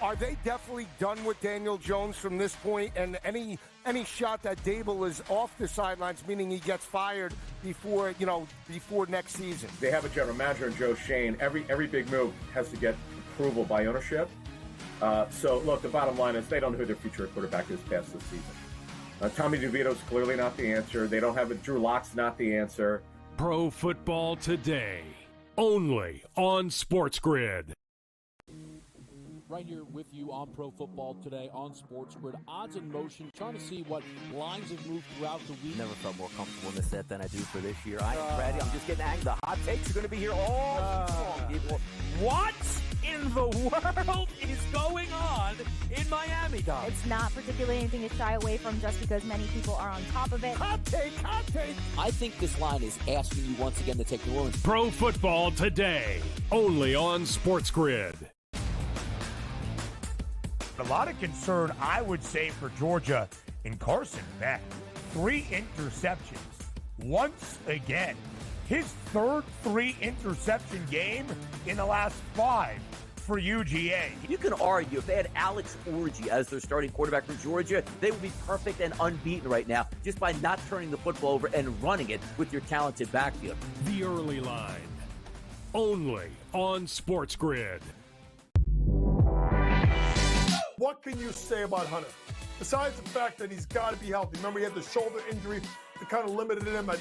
Are they definitely done with Daniel Jones from this point? And any shot that Dable is off the sidelines, meaning he gets fired before next season? They have a general manager in Joe Shane. Every big move has to get approval by ownership. So, look, the bottom line is they don't know who their future quarterback is past this season. Tommy DeVito's clearly not the answer. They don't have a Drew Lock's not the answer. Pro Football Today, only on SportsGrid. Right here with you on Pro Football Today on SportsGrid. Odds in motion, trying to see what lines have moved throughout the week. Never felt more comfortable in this set than I do for this year. I am ready. I'm just getting angry. The hot takes are going to be here all long, people. What in the world is going on in Miami, Dom? It's not particularly anything to shy away from just because many people are on top of it. Hot take. I think this line is asking you once again to take New Orleans. Pro Football Today, only on SportsGrid. A lot of concern, I would say, for Georgia in Carson Beck. 3 interceptions. Once again, his third 3-interception game in the last 5 for UGA. You can argue if they had Alex Orji as their starting quarterback for Georgia, they would be perfect and unbeaten right now just by not turning the football over and running it with your talented backfield. The early line, only on SportsGrid. What can you say about Hunter? Besides the fact that he's got to be healthy. Remember, he had the shoulder injury that kind of limited him at,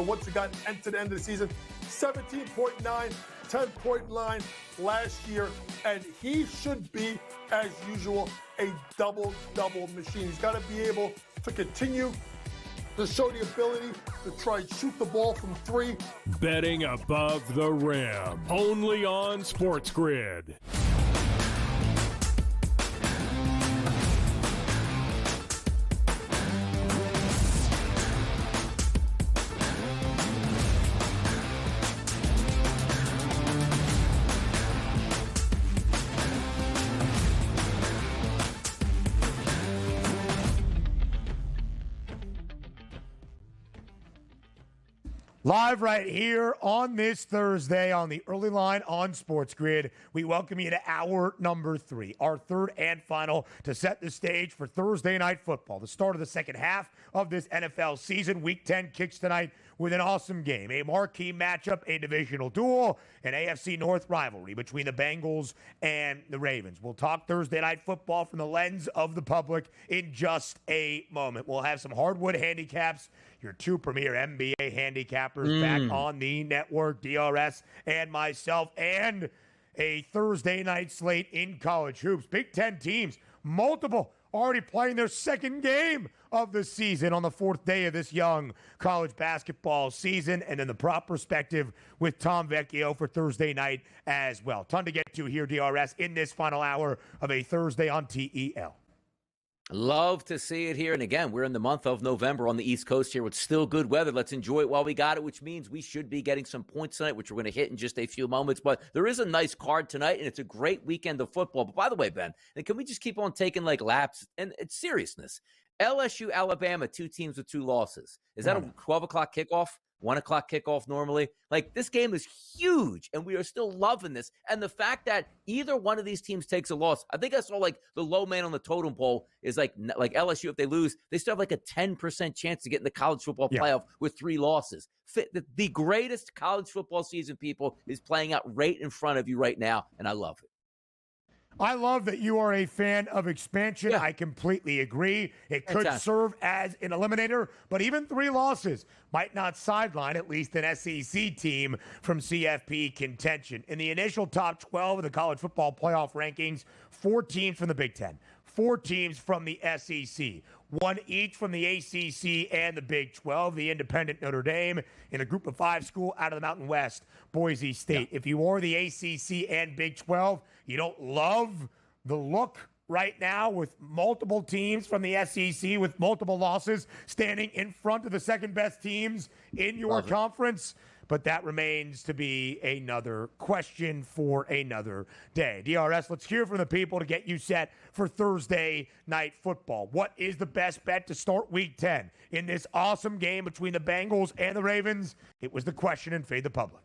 once he got to the end of the season. 17.9, 10.9 last year, and he should be, as usual, a double-double machine. He's got to be able to continue to show the ability to try and shoot the ball from 3. Betting above the rim, only on SportsGrid. Live right here on this Thursday on the early line on SportsGrid. We welcome you to hour number 3, our third and final to set the stage for Thursday Night Football, the start of the second half of this NFL season. Week 10 kicks tonight with an awesome game, a marquee matchup, a divisional duel, an AFC North rivalry between the Bengals and the Ravens. We'll talk Thursday Night Football from the lens of the public in just a moment. We'll have some hardwood handicaps, your 2 premier NBA handicappers back on the network, DRS and myself, and a Thursday night slate in college hoops. Big Ten teams, multiple, already playing their second game of the season on the 4th day of this young college basketball season, and then the prop perspective with Tom Vecchio for Thursday night as well. Ton to get to here, DRS, in this final hour of a Thursday on TEL. Love to see it here. And again, we're in the month of November on the East Coast here with still good weather. Let's enjoy it while we got it, which means we should be getting some points tonight, which we're going to hit in just a few moments. But there is a nice card tonight, and it's a great weekend of football. But by the way, Ben, and can we just keep on taking like laps? And it's seriousness. LSU, Alabama, 2 teams with 2 losses. Is that a 12 o'clock kickoff? 1 o'clock kickoff normally? Like, this game is huge, and we are still loving this. And the fact that either one of these teams takes a loss, I think I saw, like, the low man on the totem pole is, like LSU, if they lose, they still have, like, a 10% chance to get in the college football playoff with 3 losses. The greatest college football season, people, is playing out right in front of you right now, and I love it. I love that you are a fan of expansion. I completely agree. It could serve as an eliminator, but even 3 losses might not sideline at least an SEC team from CFP contention. In the initial top 12 of the college football playoff rankings, 4 teams from the Big Ten, 4 teams from the SEC, 1 each from the ACC and the Big 12, the independent Notre Dame, in a group of 5 school out of the Mountain West, Boise State. If you are the ACC and Big 12, you don't love the look right now with multiple teams from the SEC with multiple losses standing in front of the second best teams in your conference. But that remains to be another question for another day. DRS, let's hear from the people to get you set for Thursday Night Football. What is the best bet to start Week 10 in this awesome game between the Bengals and the Ravens? It was the question in Fade the Public.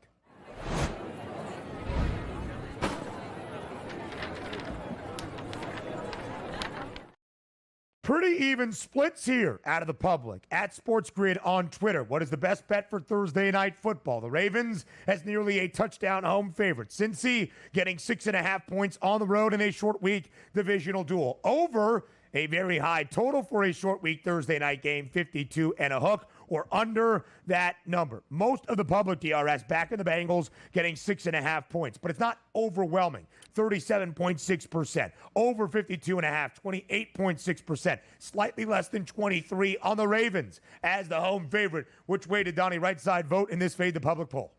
Pretty even splits here out of the public. At SportsGrid on Twitter, what is the best bet for Thursday night football? The Ravens as nearly a touchdown home favorite. Cincy getting 6.5 points on the road in a short week divisional duel. Over a very high total for a short week Thursday night game, 52 and a hook, or under that number. Most of the public DRS back in the Bengals getting 6.5 points, but it's not overwhelming. 37.6%. Over 52.5, 28.6%. Slightly less than 23 on the Ravens as the home favorite. Which way did Donnie right side vote in this Fade the Public poll?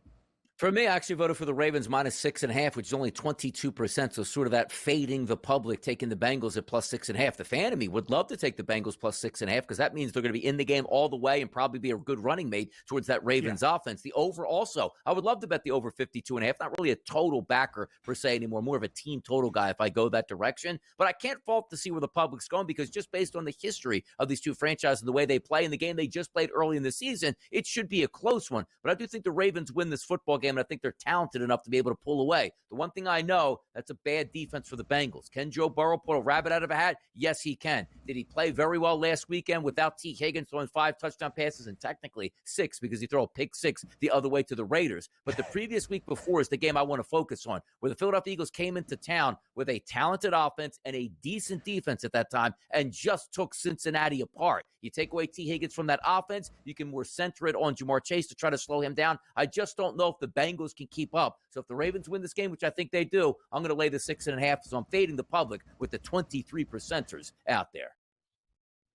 For me, I actually voted for the Ravens minus 6.5, which is only 22%. So sort of that fading the public, taking the Bengals at plus 6.5. The fan of me would love to take the Bengals plus 6.5 because that means they're going to be in the game all the way and probably be a good running mate towards that Ravens offense. The over also, I would love to bet the over 52.5. Not really a total backer per se anymore, more of a team total guy if I go that direction. But I can't fault to see where the public's going because just based on the history of these two franchises and the way they play in the game they just played early in the season, it should be a close one. But I do think the Ravens win this football game. And I think they're talented enough to be able to pull away. The one thing I know, that's a bad defense for the Bengals. Can Joe Burrow pull a rabbit out of a hat? Yes, he can. Did he play very well last weekend without T. Higgins throwing 5 touchdown passes and technically 6 because he threw a pick 6 the other way to the Raiders? But the previous week before is the game I want to focus on, where the Philadelphia Eagles came into town with a talented offense and a decent defense at that time and just took Cincinnati apart. You take away T. Higgins from that offense, you can more center it on Jamar Chase to try to slow him down. I just don't know if the Bengals can keep up. So if the Ravens win this game, which I think they do, I'm going to lay the 6.5. So I'm fading the public with the 23%ers out there.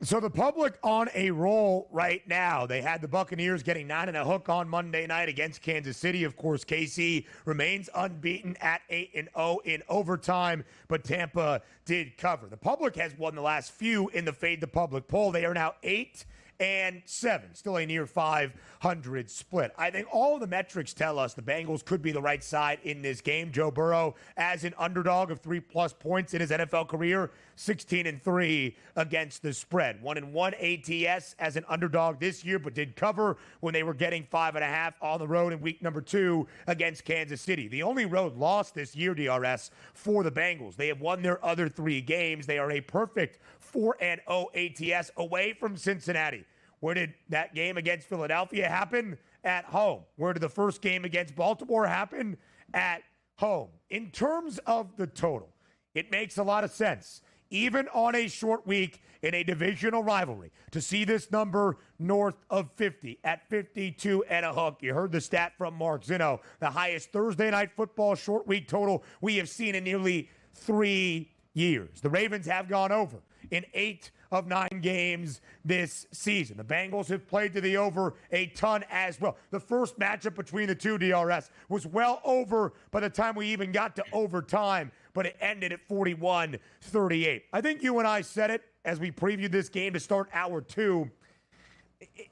So the public on a roll right now. They had the Buccaneers getting 9 and a hook on Monday night against Kansas City. Of course, KC remains unbeaten at 8-0 in overtime, but Tampa did cover. The public has won the last few in the Fade the Public poll. They are now 8-7, still a near 500 split. I think all of the metrics tell us the Bengals could be the right side in this game. Joe Burrow as an underdog of 3+ points in his NFL career, 16-3 against the spread. 1-1 ATS as an underdog this year, but did cover when they were getting 5.5 on the road in week number 2 against Kansas City. The only road loss this year, DRS, for the Bengals. They have won their other 3 games. They are a perfect 4-0 ATS away from Cincinnati. Where did that game against Philadelphia happen? At home. Where did the first game against Baltimore happen? At home. In terms of the total, it makes a lot of sense, even on a short week in a divisional rivalry, to see this number north of 50 at 52 and a hook. You heard the stat from Mark Zinno, the highest Thursday night football short week total we have seen in nearly 3 years. The Ravens have gone over in 8 of 9 games this season. The Bengals have played to the over a ton as well. The first matchup between the two, DRS, was well over by the time we even got to overtime, but it ended at 41-38. I think you and I said it as we previewed this game to start hour 2.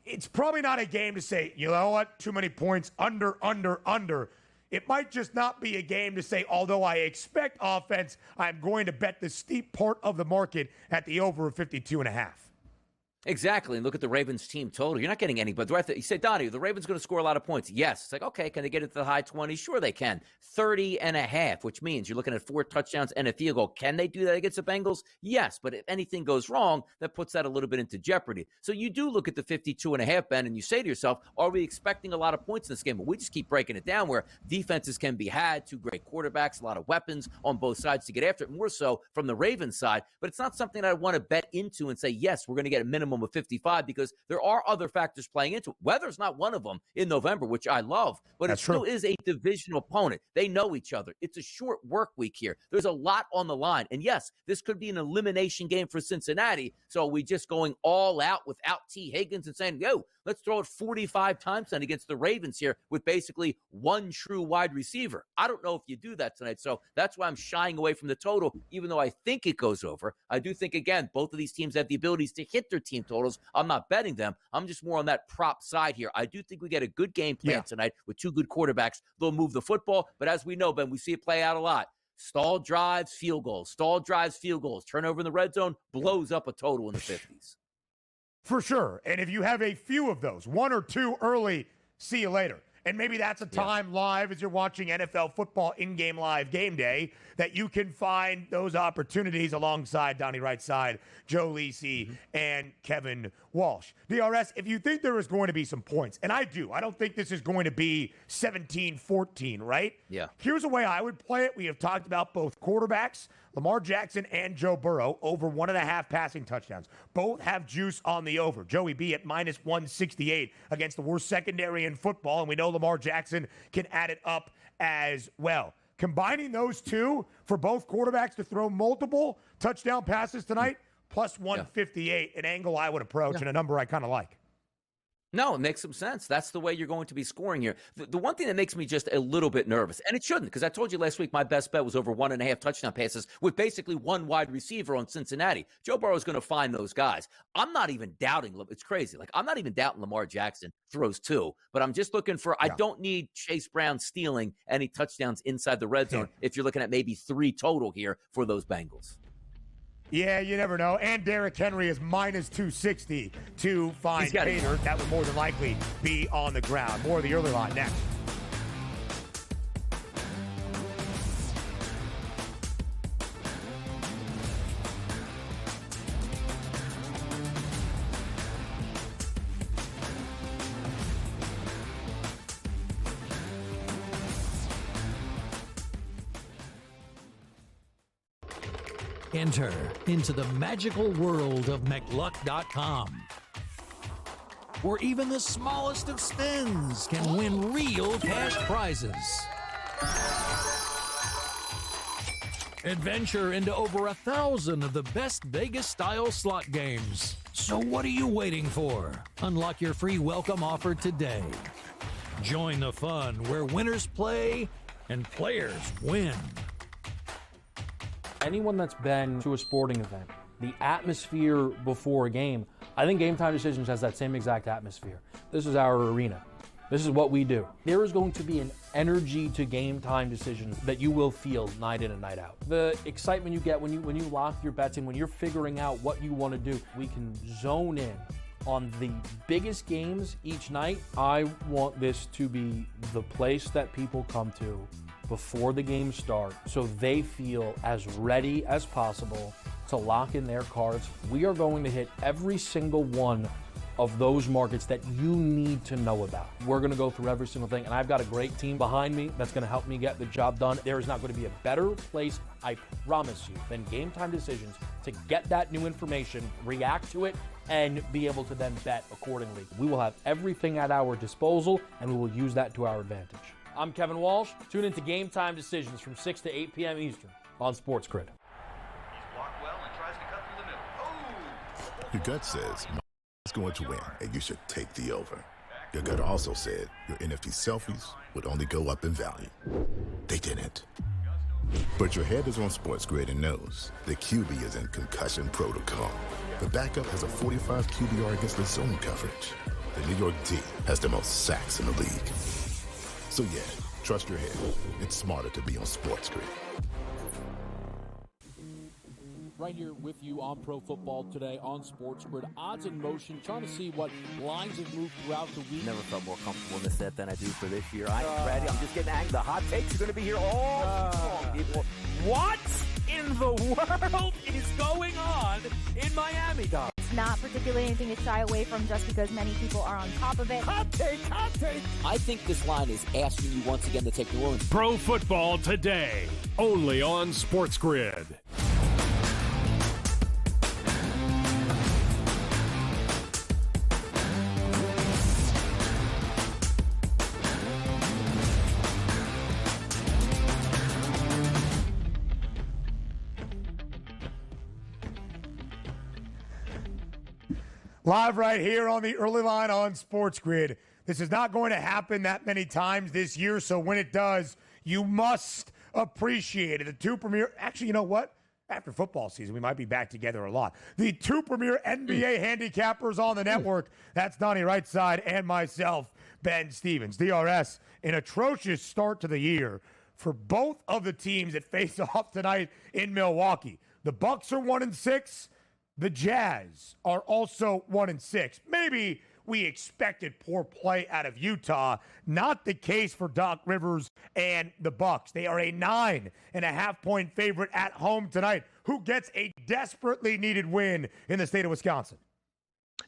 It's probably not a game to say, you know what, too many points, under. It might just not be a game to say, although I expect offense, I'm going to bet the steep part of the market at the over of 52.5. Exactly. And look at the Ravens team total. You're not getting anybody. You say, Donnie, the Ravens going to score a lot of points. Yes. It's like, okay, can they get into the high 20s? Sure they can. 30.5, which means you're looking at 4 touchdowns and a field goal. Can they do that against the Bengals? Yes. But if anything goes wrong, that puts that a little bit into jeopardy. So you do look at the 52.5, Ben, and you say to yourself, are we expecting a lot of points in this game? But we just keep breaking it down where defenses can be had, 2 great quarterbacks, a lot of weapons on both sides to get after it, more so from the Ravens side. But it's not something that I want to bet into and say, yes, we're going to get a minimum of 55 because there are other factors playing into it. Weather's not one of them in November, which I love, but it still is a divisional opponent. They know each other. It's a short work week here. There's a lot on the line. And yes, this could be an elimination game for Cincinnati. So are we just going all out without T. Higgins and saying, yo, let's throw it 45 times then against the Ravens here with basically 1 true wide receiver? I don't know if you do that tonight. So that's why I'm shying away from the total, even though I think it goes over. I do think, again, both of these teams have the abilities to hit their team totals. I'm not betting them. I'm just more on that prop side here. I do think we get a good game plan tonight with 2 good quarterbacks. They'll move the football. But as we know, Ben, we see it play out a lot. Stall drives, field goals. Stall drives, field goals. Turnover in the red zone blows up a total in the 50s. For sure. And if you have a few of those, 1 or 2 early, see you later. And maybe that's a time live as you're watching NFL football in-game live game day that you can find those opportunities alongside Donnie Right Side, Joe Lisi, and Kevin Walsh. DRS, if you think there is going to be some points, and I do, I don't think this is going to be 17-14, right? Yeah. Here's a way I would play it. We have talked about both quarterbacks, Lamar Jackson and Joe Burrow, over 1.5 passing touchdowns. Both have juice on the over. Joey B at minus 168 against the worst secondary in football, and we know Lamar Jackson can add it up as well. Combining those two for both quarterbacks to throw multiple touchdown passes tonight, plus 158, an angle I would approach and a number I kind of like. No, it makes some sense. That's the way you're going to be scoring here. The one thing that makes me just a little bit nervous, and it shouldn't, because I told you last week my best bet was over 1.5 touchdown passes with basically one wide receiver on Cincinnati. Joe Burrow is going to find those guys. I'm not even doubting. It's crazy. Like, I'm not even doubting Lamar Jackson throws 2, but I'm just looking for, I don't need Chase Brown stealing any touchdowns inside the red zone if you're looking at maybe 3 total here for those Bengals. Yeah, you never know. And Derrick Henry is minus 260 to find Pater. That would more than likely be on the ground. More of the early line next. Enter into the magical world of McLuck.com, where even the smallest of spins can win real cash prizes. Adventure into over 1,000 of the best Vegas-style slot games. So what are you waiting for? Unlock your free welcome offer today. Join the fun where winners play and players win. Anyone that's been to a sporting event, the atmosphere before a game, I think Game Time Decisions has that same exact atmosphere. This is our arena. This is what we do. There is going to be an energy to Game Time Decisions that you will feel night in and night out. The excitement you get when you lock your bets in, when you're figuring out what you want to do, we can zone in on the biggest games each night. I want this to be the place that people come to before the games start so they feel as ready as possible to lock in their cards. We are going to hit every single one of those markets that you need to know about. We're going to go through every single thing, and I've got a great team behind me that's going to help me get the job done. There is not going to be a better place, I promise you, than Game Time Decisions to get that new information, react to it, and be able to then bet accordingly. We will have everything at our disposal, and we will use that to our advantage. I'm Kevin Walsh. Tune into Game Time Decisions from 6 to 8 p.m. Eastern on SportsGrid. He's blocked well and tries to cut through the middle. Oh! Your gut says it's going to win, and you should take the over. Your gut also said your NFT selfies would only go up in value. They didn't. But your head is on SportsGrid and knows the QB is in concussion protocol. The backup has a 45 QBR against the zone coverage. The New York D has the most sacks in the league. So yeah, trust your head. It's smarter to be on SportsGrid. Right here with you on Pro Football Today on SportsGrid. Odds in motion, trying to see what lines have moved throughout the week. Never felt more comfortable in this set than I do for this year. I am ready. I'm just getting angry. The hot takes are going to be here all long, people. What in the world is going on in Miami, Dom? It's not particularly anything to shy away from just because many people are on top of it. Hot take, hot take. I think this line is asking you once again to take New Orleans. Pro Football Today, only on SportsGrid. Live right here on the early line on SportsGrid. This is not going to happen that many times this year, so when it does, you must appreciate it. The two premier, actually, you know what? After football season, we might be back together a lot. The two premier NBA handicappers on the network, that's Donnie Right Side and myself, Ben Stevens. DRS, an atrocious start to the year for both of the teams that face off tonight in Milwaukee. The Bucks are 1-6. The Jazz are also 1-6. Maybe we expected poor play out of Utah. Not the case for Doc Rivers and the Bucks. They are a 9.5-point favorite at home tonight, who gets a desperately needed win in the state of Wisconsin.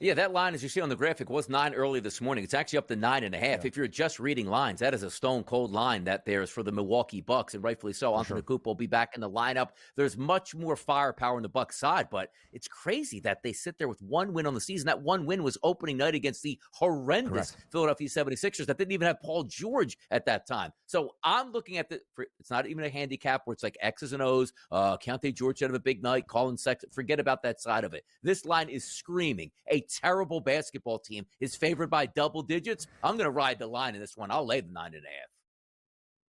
Yeah, that line, as you see on the graphic, was 9 early this morning. It's actually up to 9.5. Yeah. If you're just reading lines, that is a stone-cold line that there's for the Milwaukee Bucks, and rightfully so. Antetokounmpo will be back in the lineup. There's much more firepower on the Bucks side, but it's crazy that they sit there with one win on the season. That one win was opening night against the horrendous Philadelphia 76ers that didn't even have Paul George at that time. So I'm looking at it's not even a handicap where it's like X's and O's. Keontae George had a big night, Colin Sexton. Forget about that side of it. This line is screaming. A terrible basketball team is favored by double digits. I'm going to ride the line in this one. I'll lay the 9.5.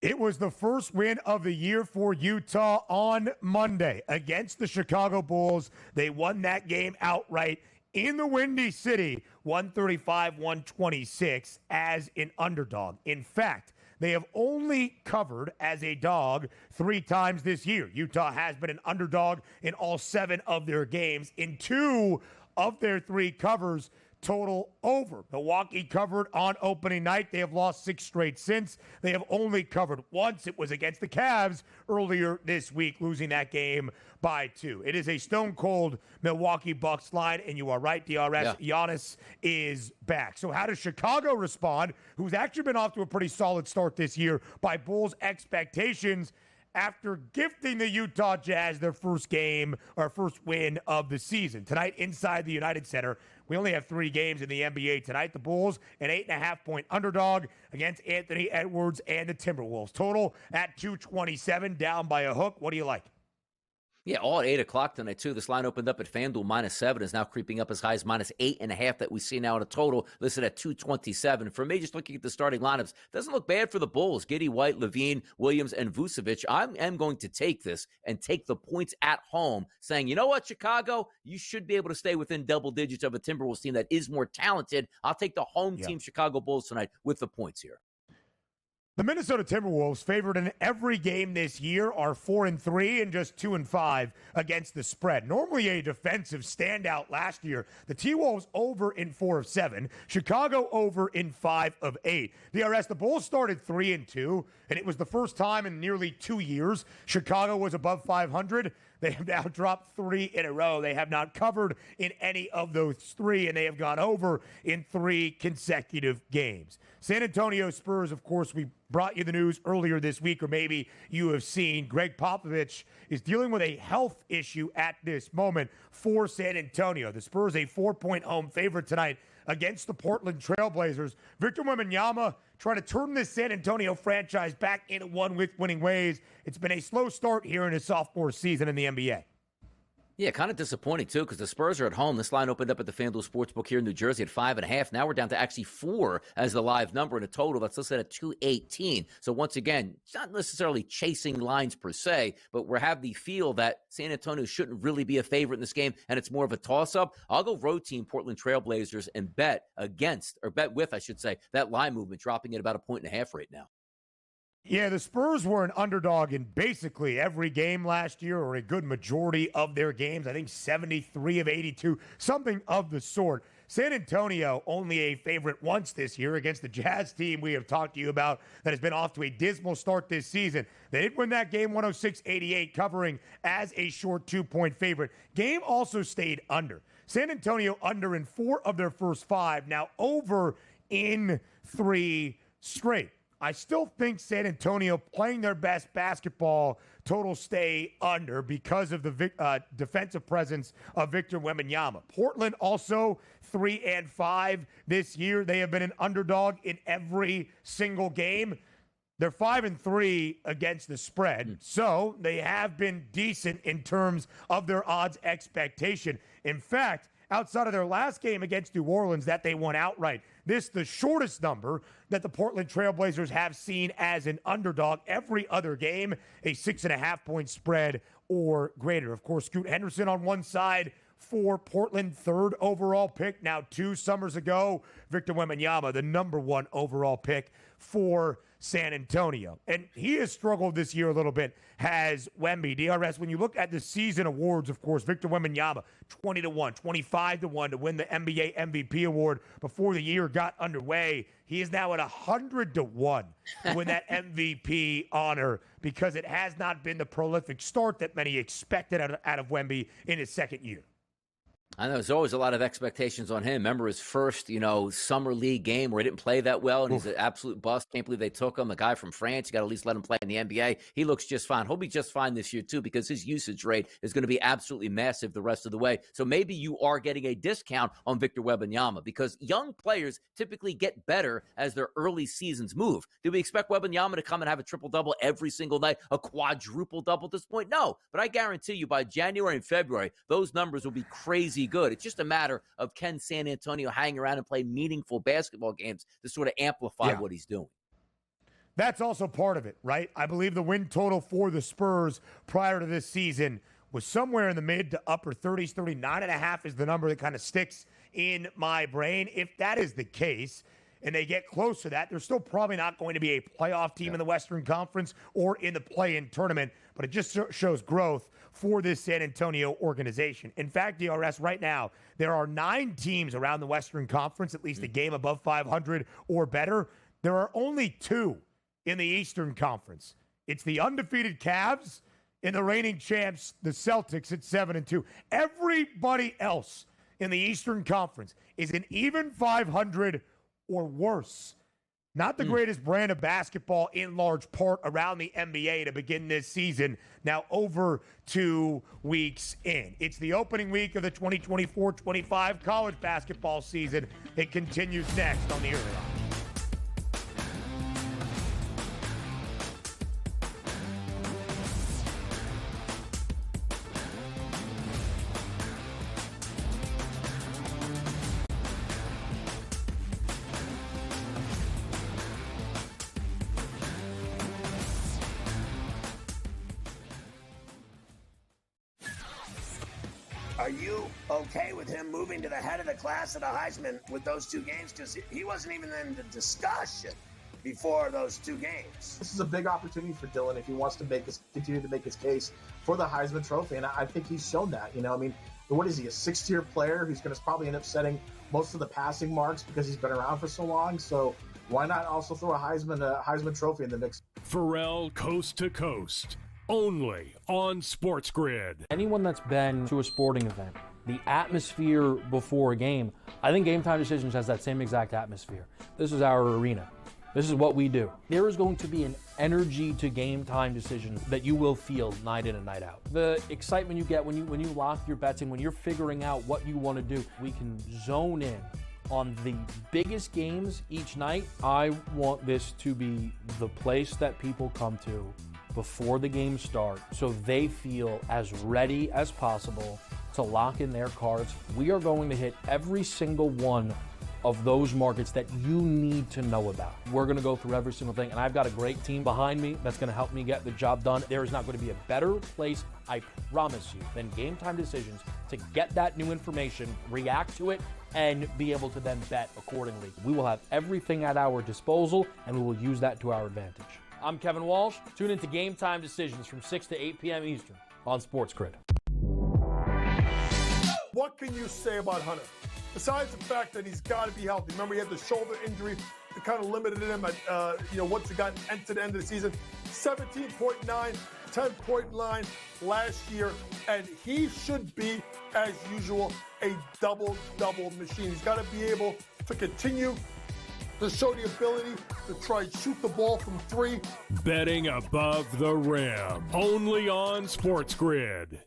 It was the first win of the year for Utah on Monday against the Chicago Bulls. They won that game outright in the Windy City, 135-126 as an underdog. In fact, they have only covered as a dog 3 times this year. Utah has been an underdog in all 7 of their games. In 2 of their 3 covers, total over. Milwaukee covered on opening night. They have lost 6 straight since. They have only covered once. It was against the Cavs earlier this week, losing that game by 2. It is a stone-cold Milwaukee Bucks line, and you are right, DRS. Giannis is back. So how does Chicago respond, who's actually been off to a pretty solid start this year by Bulls expectations, after gifting the Utah Jazz their first win of the season? Tonight, inside the United Center, we only have 3 games in the NBA tonight. The Bulls, an 8.5-point underdog against Anthony Edwards and the Timberwolves. Total at 227, down by a hook. What do you like? Yeah, all at 8 o'clock tonight, too. This line opened up at FanDuel -7, is now creeping up as high as -8.5 that we see now in a total, listed at 227. For me, just looking at the starting lineups, doesn't look bad for the Bulls. Giddey, White, Levine, Williams, and Vucevic. I am going to take this and take the points at home, saying, you know what, Chicago, you should be able to stay within double digits of a Timberwolves team that is more talented. I'll take the home team Chicago Bulls tonight with the points here. The Minnesota Timberwolves, favored in every game this year, are 4-3 and just 2-5 against the spread. Normally a defensive standout last year. The T-Wolves over in 4 of 7. Chicago over in 5 of 8. DRS, the Bulls started 3-2, and it was the first time in nearly 2 years Chicago was above 500. They have now dropped 3 in a row. They have not covered in any of those 3, and they have gone over in 3 consecutive games. San Antonio Spurs, of course, we brought you the news earlier this week, or maybe you have seen Greg Popovich is dealing with a health issue at this moment for San Antonio. The Spurs, a 4-point home favorite tonight against the Portland Trailblazers. Victor Wembanyama trying to turn this San Antonio franchise back into winning ways. It's been a slow start here in his sophomore season in the NBA. Yeah, kind of disappointing, too, because the Spurs are at home. This line opened up at the FanDuel Sportsbook here in New Jersey at 5.5. Now we're down to actually 4 as the live number in a total that's listed at 218. So once again, it's not necessarily chasing lines per se, but we have the feel that San Antonio shouldn't really be a favorite in this game, and it's more of a toss-up. I'll go road team Portland Trailblazers and bet with, I should say, that line movement, dropping at about 1.5 right now. Yeah, the Spurs were an underdog in basically every game last year, or a good majority of their games. I think 73 of 82, something of the sort. San Antonio only a favorite once this year against the Jazz team we have talked to you about that has been off to a dismal start this season. They did win that game 106-88, covering as a short 2-point favorite. Game also stayed under. San Antonio under in 4 of their first 5, now over in 3 straight. I still think San Antonio playing their best basketball, total stay under because of the defensive presence of Victor Wembanyama. Portland also 3-5 this year. They have been an underdog in every single game. They're 5-3 against the spread, so they have been decent in terms of their odds expectation. In fact, outside of their last game against New Orleans that they won outright, this the shortest number that the Portland Trailblazers have seen as an underdog. Every other game, a 6.5-point spread or greater. Of course, Scoot Henderson on one side, for Portland, 3rd overall pick. Now, 2 summers ago, Victor Wembanyama, the number 1 overall pick for San Antonio. And he has struggled this year a little bit, has Wemby. DRS, when you look at the season awards, of course, Victor Wembanyama, 20-1, 25-1 to win the NBA MVP award before the year got underway. He is now at 100-1 to win that MVP honor because it has not been the prolific start that many expected out of Wemby in his second year. I know there's always a lot of expectations on him. Remember his first, summer league game where he didn't play that well, and he's an absolute bust. Can't believe they took him. The guy from France, you got to at least let him play in the NBA. He looks just fine. He'll be just fine this year, too, because his usage rate is going to be absolutely massive the rest of the way. So maybe you are getting a discount on Victor Wembanyama because young players typically get better as their early seasons move. Do we expect Wembanyama to come and have a triple-double every single night, a quadruple-double at this point? No, but I guarantee you by January and February, those numbers will be crazy good. It's just a matter of can San Antonio hang around and play meaningful basketball games to sort of amplify what he's doing. That's also part of it, right? I believe the win total for the Spurs prior to this season was somewhere in the mid to upper 30s. 39.5 is the number that kind of sticks in my brain. If that is the case, and they get close to that, they're still probably not going to be a playoff team in the Western Conference or in the play-in tournament, but it just shows growth for this San Antonio organization. In fact, DRS, right now, there are 9 teams around the Western Conference, at least a game above 500 or better. There are only 2 in the Eastern Conference. It's the undefeated Cavs and the reigning champs, the Celtics, at 7-2. Everybody else in the Eastern Conference is an even 500 or worse. Not the greatest brand of basketball in large part around the NBA to begin this season. Now over 2 weeks in. It's the opening week of the 2024-25 college basketball season. It continues next on the Early Line. Are you okay with him moving to the head of the class of the Heisman with those 2 games? Because he wasn't even in the discussion before those 2 games. This is a big opportunity for Dylan if he wants to continue to make his case for the Heisman Trophy, and I think he's shown that. What is he, a 6th-tier player who's going to probably end up setting most of the passing marks because he's been around for so long? So why not also throw a Heisman Trophy in the mix? Pharrell Coast to Coast. Only on SportsGrid. Anyone that's been to a sporting event, the atmosphere before a game, I think Game Time Decisions has that same exact atmosphere. This is our arena. This is what we do. There is going to be an energy to Game Time Decisions that you will feel night in and night out. The excitement you get when you lock your bets in, when you're figuring out what you want to do, we can zone in on the biggest games each night. I want this to be the place that people come to before the games start so they feel as ready as possible to lock in their cards. We are going to hit every single one of those markets that you need to know about. We're going to go through every single thing, and I've got a great team behind me that's going to help me get the job done. There is not going to be a better place, I promise you, than Game Time Decisions to get that new information, react to it, and be able to then bet accordingly. We will have everything at our disposal, and we will use that to our advantage. I'm Kevin Walsh. Tune into Game Time Decisions from 6 to 8 p.m. Eastern on SportsGrid. What can you say about Hunter? Besides the fact that he's got to be healthy. Remember, he had the shoulder injury that kind of limited him at, once he got into the end of the season. 17.9, 10.9 last year, and he should be, as usual, a double-double machine. He's got to be able to continue to show the ability to try and shoot the ball from 3. Betting above the rim. Only on SportsGrid.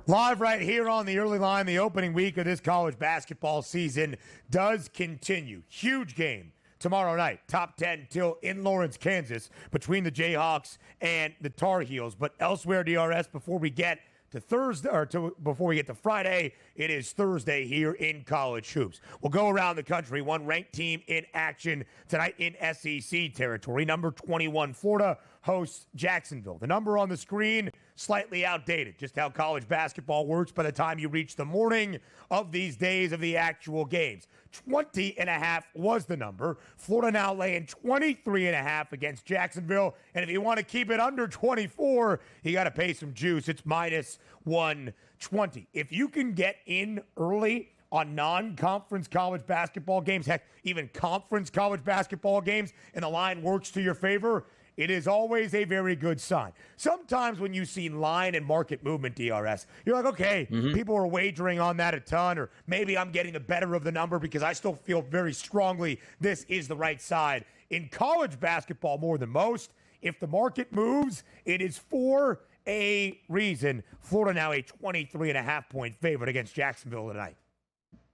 Live right here on the Early Line, the opening week of this college basketball season does continue. Huge game tomorrow night. Top 10 till in Lawrence, Kansas, between the Jayhawks and the Tar Heels. But elsewhere, DRS, before we get to Thursday, before we get to Friday, it is Thursday here in college hoops. We'll go around the country. One ranked team in action tonight in SEC territory. Number 21, Florida hosts Jacksonville. The number on the screen, slightly outdated. Just how college basketball works by the time you reach the morning of these days of the actual games. 20.5 was the number. Florida now laying 23.5 against Jacksonville. And if you want to keep it under 24, you got to pay some juice. It's minus 120. If you can get in early on non-conference college basketball games, heck, even conference college basketball games, and the line works to your favor, it is always a very good sign. Sometimes when you see line and market movement, DRS, you're like, okay, people are wagering on that a ton, or maybe I'm getting the better of the number because I still feel very strongly this is the right side. In college basketball, more than most, if the market moves, it is for a reason. Florida now a 23.5-point favorite against Jacksonville tonight.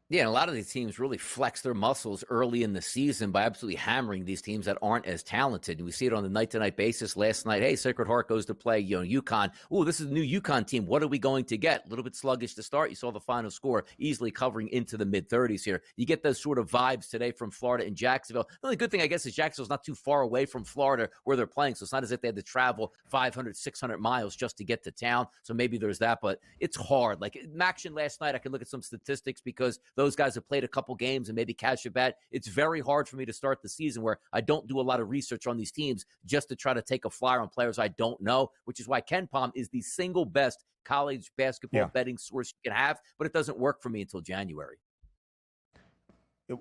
Yeah, and a lot of these teams really flex their muscles early in the season by absolutely hammering these teams that aren't as talented. And we see it on the night-to-night basis. Last night, hey, Sacred Heart goes to play, UConn. Oh, this is the new UConn team. What are we going to get? A little bit sluggish to start. You saw the final score easily covering into the mid-30s here. You get those sort of vibes today from Florida and Jacksonville. The only good thing, I guess, is Jacksonville's not too far away from Florida where they're playing. So it's not as if they had to travel 500, 600 miles just to get to town. So maybe there's that, but it's hard. Like action last night, I can look at some statistics because those guys have played a couple games and maybe cash a bet. It's very hard for me to start the season where I don't do a lot of research on these teams just to try to take a flyer on players I don't know, which is why Ken Palm is the single best college basketball betting source you can have, but it doesn't work for me until January.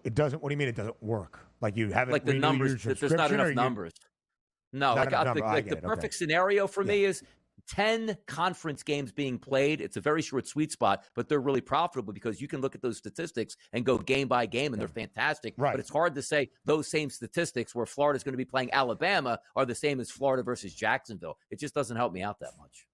It doesn't. What do you mean it doesn't work? Like you haven't like the numbers. There's not enough numbers. No, like the perfect scenario for me is 10 conference games being played. It's a very short sweet spot, but they're really profitable because you can look at those statistics and go game by game, and they're fantastic. Right. But it's hard to say those same statistics where Florida's going to be playing Alabama are the same as Florida versus Jacksonville. It just doesn't help me out that much.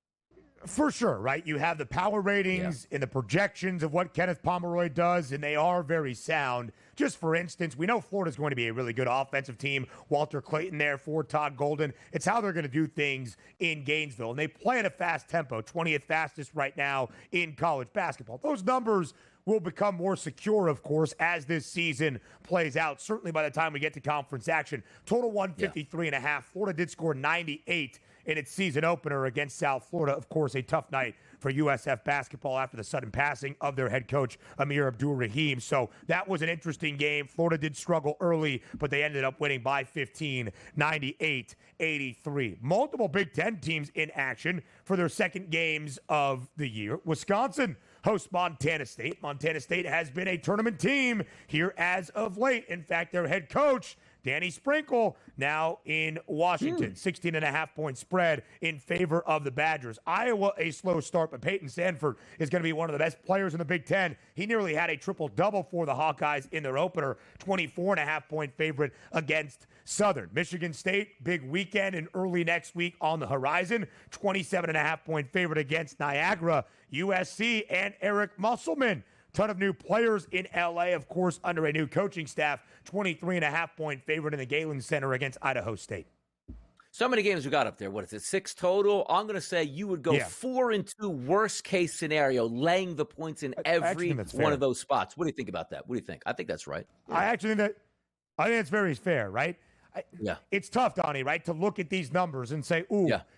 For sure, right? You have the power ratings and the projections of what Kenneth Pomeroy does, and they are very sound. Just for instance, we know Florida's going to be a really good offensive team. Walter Clayton there for Todd Golden. It's how they're going to do things in Gainesville. And they play at a fast tempo, 20th fastest right now in college basketball. Those numbers will become more secure, of course, as this season plays out, certainly by the time we get to conference action. Total 153.5. Florida did score 98 in its season opener against South Florida. Of course, a tough night for USF basketball after the sudden passing of their head coach, Amir Abdur-Rahim. So that was an interesting game. Florida did struggle early, but they ended up winning by 15, 98-83. Multiple Big Ten teams in action for their second games of the year. Wisconsin hosts Montana State. Montana State has been a tournament team here as of late. In fact, their head coach, Danny Sprinkle, now in Washington. 16.5-point spread in favor of the Badgers. Iowa, a slow start, but Peyton Sanford is going to be one of the best players in the Big Ten. He nearly had a triple-double for the Hawkeyes in their opener. 24.5-point favorite against Southern. Michigan State, big weekend and early next week on the horizon. 27.5-point favorite against Niagara. USC and Eric Musselman. Ton of new players in L.A., of course, under a new coaching staff. 23.5-point favorite in the Galen Center against Idaho State. So many games we got up there. What is it, 6 total? I'm going to say you would go 4-2 worst-case scenario, laying the points in every one of those spots. What do you think about that? What do you think? I think that's right. Yeah. I think that's very fair, right? It's tough, Donnie, right, to look at these numbers and say,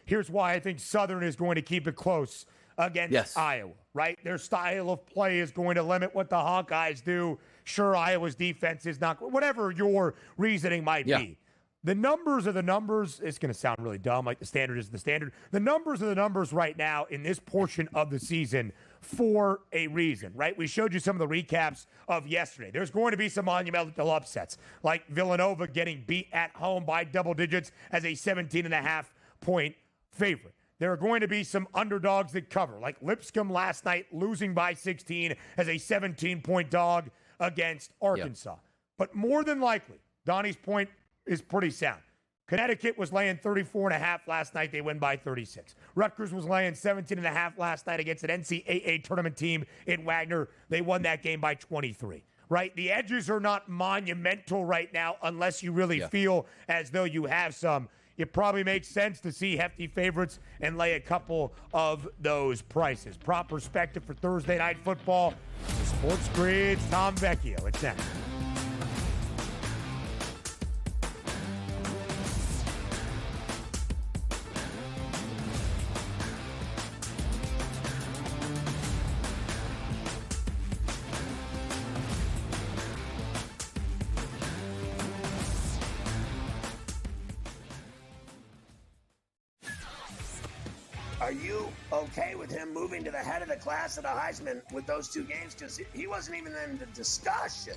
here's why I think Southern is going to keep it close against Iowa, right? Their style of play is going to limit what the Hawkeyes do. Sure, Iowa's defense is not, whatever your reasoning might be. The numbers are the numbers. It's going to sound really dumb, like the standard is the standard. The numbers are the numbers right now in this portion of the season for a reason, right? We showed you some of the recaps of yesterday. There's going to be some monumental upsets, like Villanova getting beat at home by double digits as a 17.5-point favorite. There are going to be some underdogs that cover, like Lipscomb last night losing by 16 as a 17-point dog against Arkansas. But more than likely, Donnie's point is pretty sound. Connecticut was laying 34.5 last night. They win by 36. Rutgers was laying 17.5 last night against an NCAA tournament team in Wagner. They won that game by 23. right? The edges are not monumental right now unless you really feel as though you have some. It probably makes sense to see hefty favorites and lay a couple of those prices. Prop perspective for Thursday Night Football. The Sports Grid's Tom Vecchio. It's next. Are you okay with him moving to the head of the class of the Heisman with those two games? Because he wasn't even in the discussion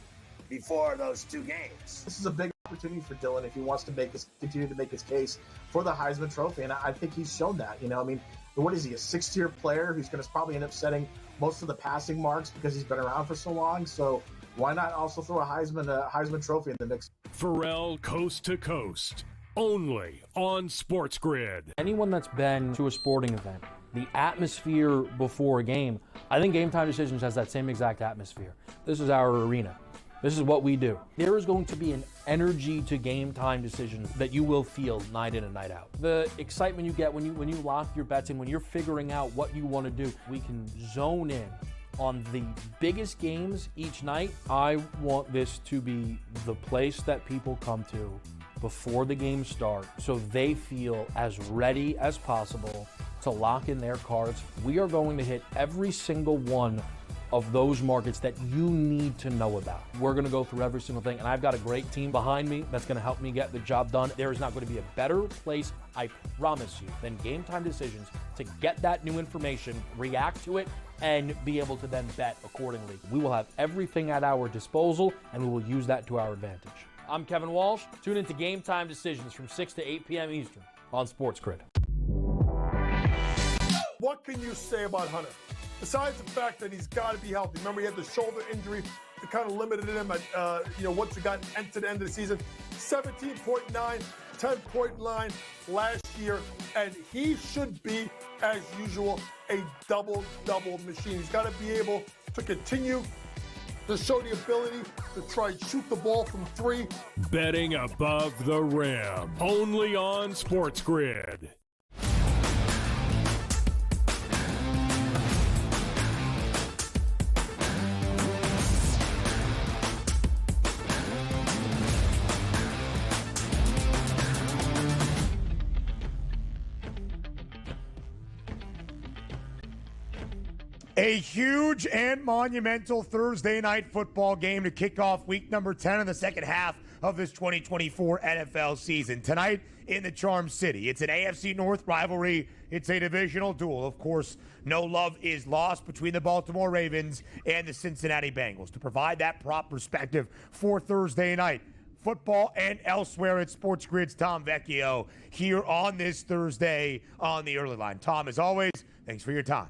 before those two games. This is a big opportunity for Dylan if he wants to continue to make his case for the Heisman Trophy, and I think he's shown that. You know, I mean, what is he, a sixth-tier player who's going to probably end up setting most of the passing marks because he's been around for so long? So why not also throw a Heisman Trophy in the mix? Pharrell Coast to Coast, only on SportsGrid. Anyone that's been to a sporting event, the atmosphere before a game, I think Game Time Decisions has that same exact atmosphere. This is our arena. This is what we do. There is going to be an energy to Game Time Decisions that you will feel night in and night out. The excitement you get when you lock your bets in, when you're figuring out what you want to do, we can zone in on the biggest games each night. I want this to be the place that people come to before the games start so they feel as ready as possible to lock in their cards. We are going to hit every single one of those markets that you need to know about. We're going to go through every single thing, and I've got a great team behind me that's going to help me get the job done. There is not going to be a better place, I promise you, than Game Time Decisions to get that new information, react to it, and be able to then bet accordingly. We will have everything at our disposal, and we will use that to our advantage. I'm Kevin Walsh. Tune into Game Time Decisions from 6 to 8 p.m. Eastern on SportsGrid. What can you say about Hunter? Besides the fact that he's got to be healthy. Remember, he had the shoulder injury that kind of limited him at, once he got to the end of the season. 17.9, 10.9 last year, and he should be, as usual, a double-double machine. He's got to be able to continue to show the ability to try and shoot the ball from three. Betting above the rim, only on SportsGrid. A huge and monumental Thursday night football game to kick off week number 10 in the second half of this 2024 NFL season. Tonight in the Charm City. It's an AFC North rivalry. It's a divisional duel. Of course, no love is lost between the Baltimore Ravens and the Cincinnati Bengals. To provide that prop perspective for Thursday night football and elsewhere at SportsGrid's Tom Vecchio here on this Thursday on the early line. Tom, as always, thanks for your time.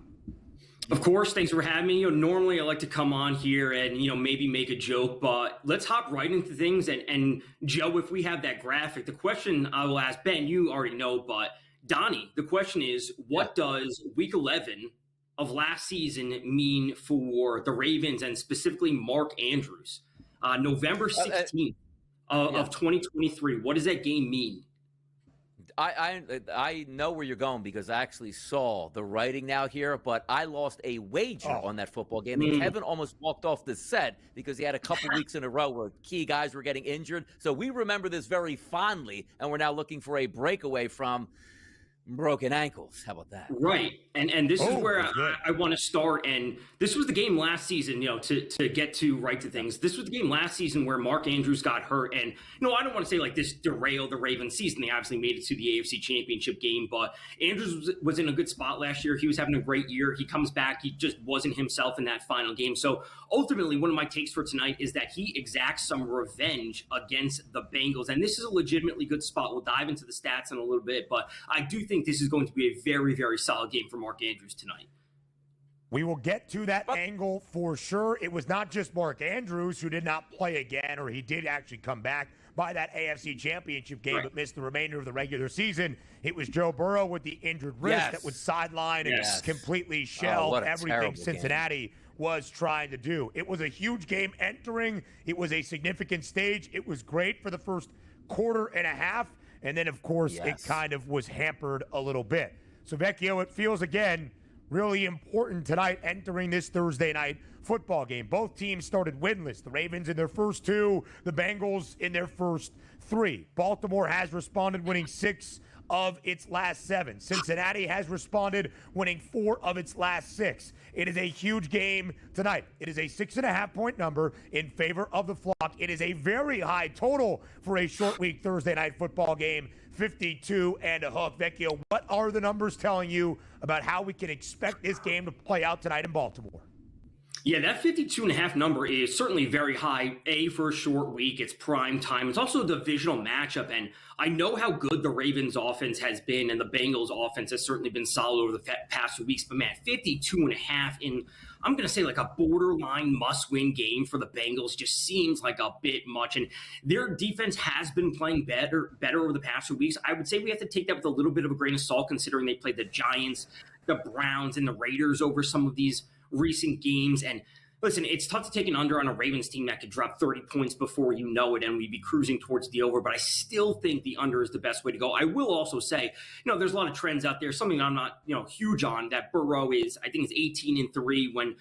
Of course, thanks for having me. Normally I like to come on here and, maybe make a joke, but let's hop right into things. And Joe, if we have that graphic, the question I will ask, Ben, you already know, but Donnie, the question is, what does week 11 of last season mean for the Ravens and specifically Mark Andrews? November 16th of 2023. What does that game mean? I know where you're going because I actually saw the writing now here, but I lost a wager on that football game. And Kevin almost walked off the set because he had a couple weeks in a row where key guys were getting injured. So we remember this very fondly, and we're now looking for a breakaway from broken ankles. How about that? Right. And this is where I want to start. And this was the game last season, to get to right to things. This was the game last season where Mark Andrews got hurt. And, I don't want to say like this derailed the Ravens season. They obviously made it to the AFC Championship game, but Andrews was in a good spot last year. He was having a great year. He comes back. He just wasn't himself in that final game. So ultimately, one of my takes for tonight is that he exacts some revenge against the Bengals. And this is a legitimately good spot. We'll dive into the stats in a little bit, but I do think this is going to be a very, very solid game for Mark Andrews tonight. We will get to that angle for sure. It was not just Mark Andrews who did not play again, or he did actually come back by that AFC Championship game, but missed the remainder of the regular season. It was Joe Burrow with the injured wrist that would sideline and completely shell everything Cincinnati was trying to do. It was a huge game entering. It was a significant stage. It was great for the first quarter and a half. And then, of course, it kind of was hampered a little bit. So, Vecchio, it feels, again, really important tonight entering this Thursday night football game. Both teams started winless. The Ravens in their first 2, the Bengals in their first 3. Baltimore has responded, winning 6 of its last 7. Cincinnati has responded, winning 4 of its last 6. It is a huge game tonight. It is a 6.5-point number in favor of the Flock. It is a very high total for a short week Thursday night football game, 52 and a hook. Vecchio, what are the numbers telling you about how we can expect this game to play out tonight in Baltimore? Yeah, that 52.5 number is certainly very high, for a short week. It's prime time. It's also a divisional matchup, and I know how good the Ravens offense has been, and the Bengals offense has certainly been solid over the past few weeks. But, man, 52.5 in, I'm going to say, like a borderline must-win game for the Bengals just seems like a bit much. And their defense has been playing better over the past few weeks. I would say we have to take that with a little bit of a grain of salt, considering they played the Giants, the Browns, and the Raiders over some of these recent games. And listen, it's tough to take an under on a Ravens team that could drop 30 points before you know it, and we'd be cruising towards the over, but I still think the under is the best way to go. I will also say, there's a lot of trends out there, something I'm not, huge on, that Burrow is, I think it's 18-3 when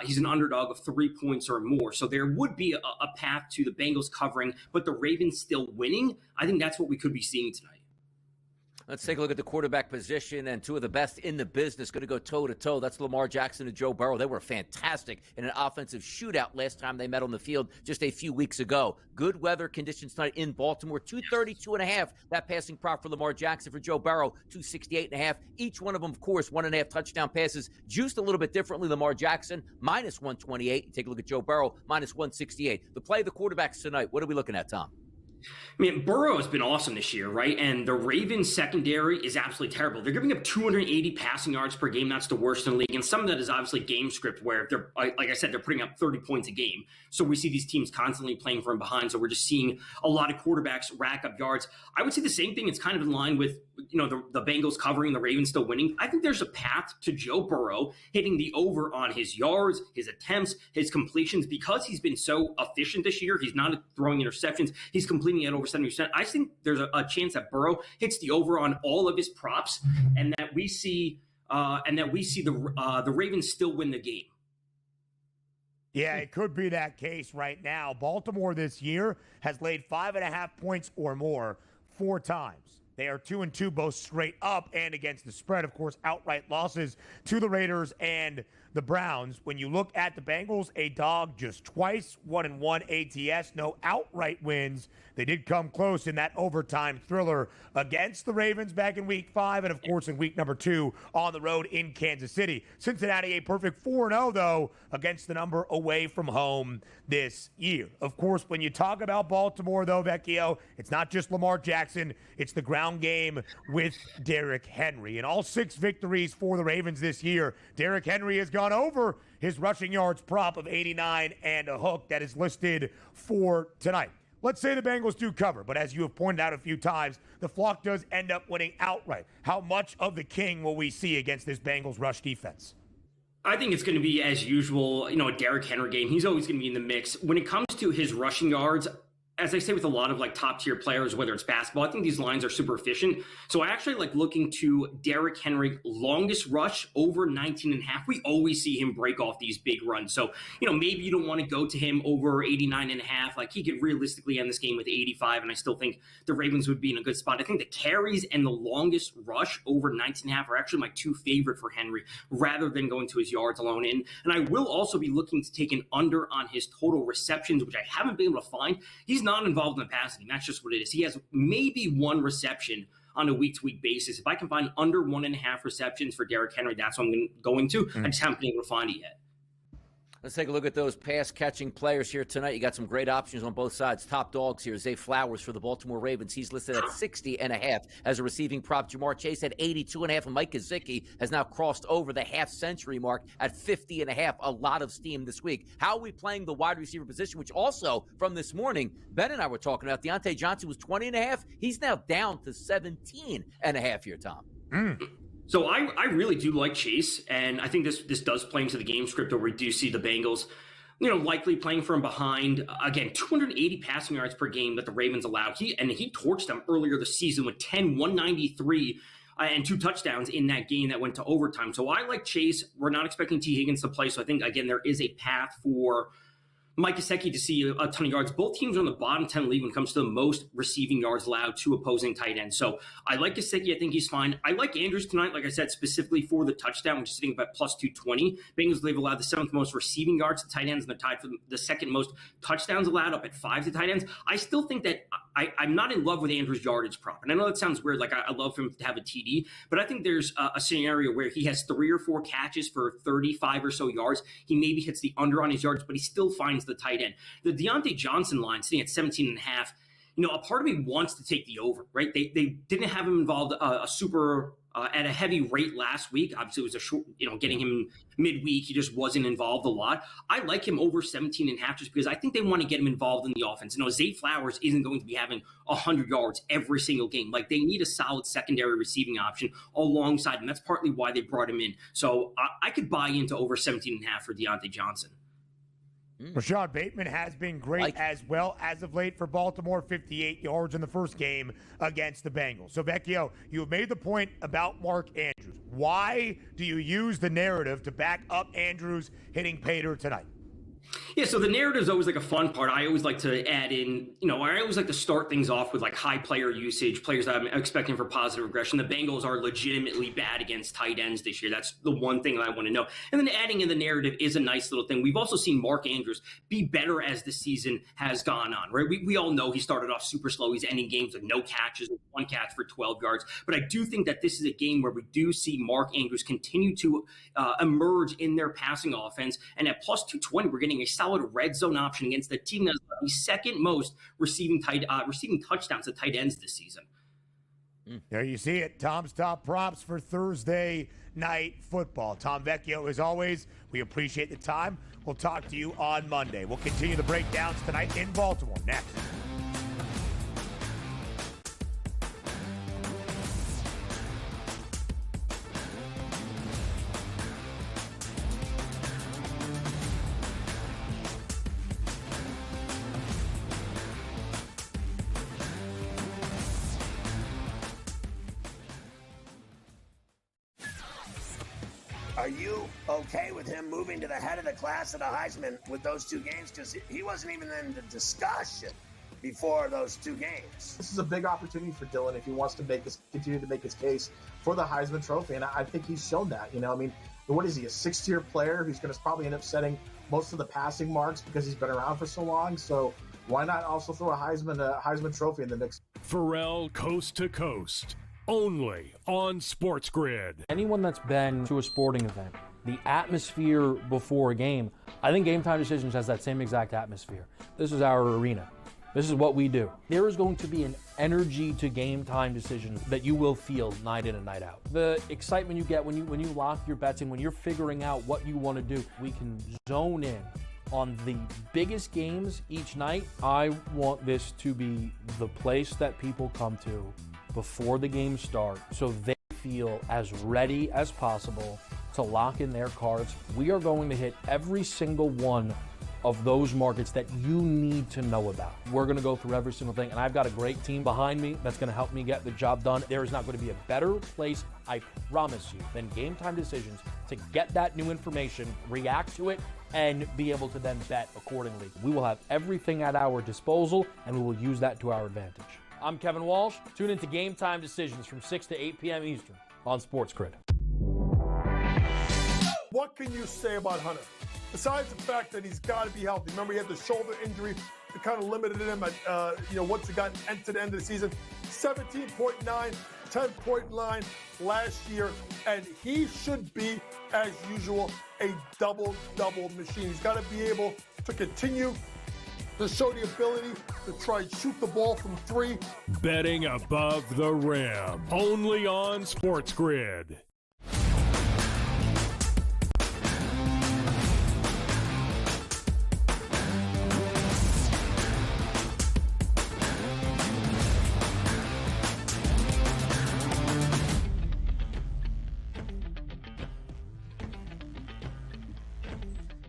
he's an underdog of 3 points or more. So there would be a path to the Bengals covering, but the Ravens still winning. I think that's what we could be seeing tonight. Let's take a look at the quarterback position, and 2 of the best in the business going to go toe-to-toe. That's Lamar Jackson and Joe Burrow. They were fantastic in an offensive shootout last time they met on the field just a few weeks ago. Good weather conditions tonight in Baltimore. 232.5, that passing prop for Lamar Jackson. For Joe Burrow, 268.5. Each one of them, of course, 1.5 touchdown passes. Juiced a little bit differently. Lamar Jackson, minus 128. Take a look at Joe Burrow, minus 168. The play of the quarterbacks tonight, what are we looking at, Tom? I mean, Burrow has been awesome this year, right? And the Ravens secondary is absolutely terrible. They're giving up 280 passing yards per game. That's the worst in the league. And some of that is obviously game script where they're, like I said, they're putting up 30 points a game. So we see these teams constantly playing from behind. So we're just seeing a lot of quarterbacks rack up yards. I would say the same thing. It's kind of in line with, the Bengals covering, the Ravens still winning. I think there's a path to Joe Burrow hitting the over on his yards, his attempts, his completions, because he's been so efficient this year. He's not throwing interceptions. He's completing at over 70%. I think there's a chance that Burrow hits the over on all of his props, and that we see the Ravens still win the game. Yeah, it could be that case right now. Baltimore this year has laid 5.5 points or more 4 times. They are 2-2 both straight up and against the spread. Of course, outright losses to the Raiders and the Browns. When you look at the Bengals, a dog just twice, 1-1 ATS, no outright wins. They did come close in that overtime thriller against the Ravens back in week 5, and of course in week number 2 on the road in Kansas City. Cincinnati, a perfect 4-0 though against the number away from home this year. Of course, when you talk about Baltimore though, Vecchio, it's not just Lamar Jackson, it's the ground game with Derrick Henry. In all 6 victories for the Ravens this year, Derrick Henry has gone over his rushing yards prop of 89 and a hook that is listed for tonight. Let's say the Bengals do cover, but as you have pointed out a few times, the Flock does end up winning outright. How much of the king will we see against this Bengals rush defense? I think it's going to be, as usual, a Derrick Henry game. He's always going to be in the mix. When it comes to his rushing yards, as I say with a lot of top tier players, whether it's basketball, I think these lines are super efficient. So I actually like looking to Derrick Henry longest rush over 19.5. We always see him break off these big runs. So, maybe you don't want to go to him over 89.5. Like, he could realistically end this game with 85, and I still think the Ravens would be in a good spot. I think the carries and the longest rush over 19.5 are actually my 2 favorite for Henry, rather than going to his yards alone. And I will also be looking to take an under on his total receptions, which I haven't been able to find. He's not involved in the passing game. That's just what it is. He has maybe 1 reception on a week-to-week basis. If I can find under 1.5 receptions for Derrick Henry, that's what I'm going to. I just haven't been able to find it yet. Let's take a look at those pass-catching players here tonight. You got some great options on both sides. Top dogs here. Zay Flowers for the Baltimore Ravens. He's listed at 60.5 as a receiving prop. Jamar Chase at 82.5. And Mike Gesicki has now crossed over the half-century mark at 50.5. A lot of steam this week. How are we playing the wide receiver position, which also, from this morning, Ben and I were talking about, Deontay Johnson was 20.5. He's now down to 17.5 here, Tom. So I really do like Chase, and I think this does play into the game script where we do see the Bengals, likely playing from behind. Again, 280 passing yards per game that the Ravens allowed. He torched them earlier this season with 193 and 2 touchdowns in that game that went to overtime. So I like Chase. We're not expecting T. Higgins to play, so I think, again, there is a path for Mike Gesicki to see a ton of yards. Both teams are on the bottom 10 league when it comes to the most receiving yards allowed to opposing tight ends. So I like Gesicki. I think he's fine. I like Andrews tonight, like I said, specifically for the touchdown, which is sitting about plus 220. Bengals, they've allowed the 7th most receiving yards to tight ends, and they're tied for the 2nd most touchdowns allowed, up at 5 to tight ends. I still think that I'm not in love with Andrews' yardage prop. And I know that sounds weird. Like, I love him to have a TD, but I think there's a scenario where he has 3 or 4 catches for 35 or so yards. He maybe hits the under on his yards, but he still finds the tight end. The Deontay Johnson line sitting at 17.5, a part of me wants to take the over, right? They didn't have him involved at a heavy rate last week. Obviously, it was a short, getting him midweek. He just wasn't involved a lot. I like him over 17.5 just because I think they want to get him involved in the offense. Zay Flowers isn't going to be having 100 yards every single game. Like, they need a solid secondary receiving option alongside him. That's partly why they brought him in. So I could buy into over 17.5 for Deontay Johnson. Rashad Bateman has been great as well as of late for Baltimore, 58 yards in the first game against the Bengals. So, Vecchio, you have made the point about Mark Andrews. Why do you use the narrative to back up Andrews hitting Pater tonight? Yeah, so the narrative is always like a fun part. I always like to add in, I always like to start things off with like high player usage, players that I'm expecting for positive regression. The Bengals are legitimately bad against tight ends this year. That's the one thing that I want to know. And then adding in the narrative is a nice little thing. We've also seen Mark Andrews be better as the season has gone on, right? We all know he started off super slow. He's ending games with no catches, 1 catch for 12 yards. But I do think that this is a game where we do see Mark Andrews continue to emerge in their passing offense. And at plus 220, we're getting a solid red zone option against the team that's the 2nd most receiving touchdowns to tight ends this season. There you see it. Tom's top props for Thursday night football. Tom Vecchio, as always, we appreciate the time. We'll talk to you on Monday. We'll continue the breakdowns tonight in Baltimore. Next. Are you okay with him moving to the head of the class at a Heisman with those 2 games? Because he wasn't even in the discussion before those 2 games. This is a big opportunity for Dylan if he wants to continue to make his case for the Heisman Trophy, and I think he's shown that. What is he, a 6th-tier player who's going to probably end up setting most of the passing marks because he's been around for so long? So why not also throw a Heisman Trophy in the mix? Pharrell Coast to Coast. Only on SportsGrid. Anyone that's been to a sporting event, the atmosphere before a game, I think Game Time Decisions has that same exact atmosphere. This is our arena. This is what we do. There is going to be an energy to Game Time Decisions that you will feel night in and night out. The excitement you get when you lock your bets in, when you're figuring out what you want to do, we can zone in on the biggest games each night. I want this to be the place that people come to before the games start so they feel as ready as possible to lock in their cards. We are going to hit every single one of those markets that you need to know about. We're going to go through every single thing, and I've got a great team behind me that's going to help me get the job done. There is not going to be a better place, I promise you, than Game Time Decisions to get that new information, react to it, and be able to then bet accordingly. We will have everything at our disposal, and we will use that to our advantage. I'm Kevin Walsh. Tune into Game Time Decisions from 6 to 8 p.m. Eastern on SportsGrid. What can you say about Hunter? Besides the fact that he's got to be healthy. Remember, he had the shoulder injury that kind of limited him at, once he got into the end of the season. 17.9, 10.9 last year, and he should be, as usual, a double-double machine. He's got to be able to continue to show the ability to try and shoot the ball from 3. Betting above the rim. Only on SportsGrid.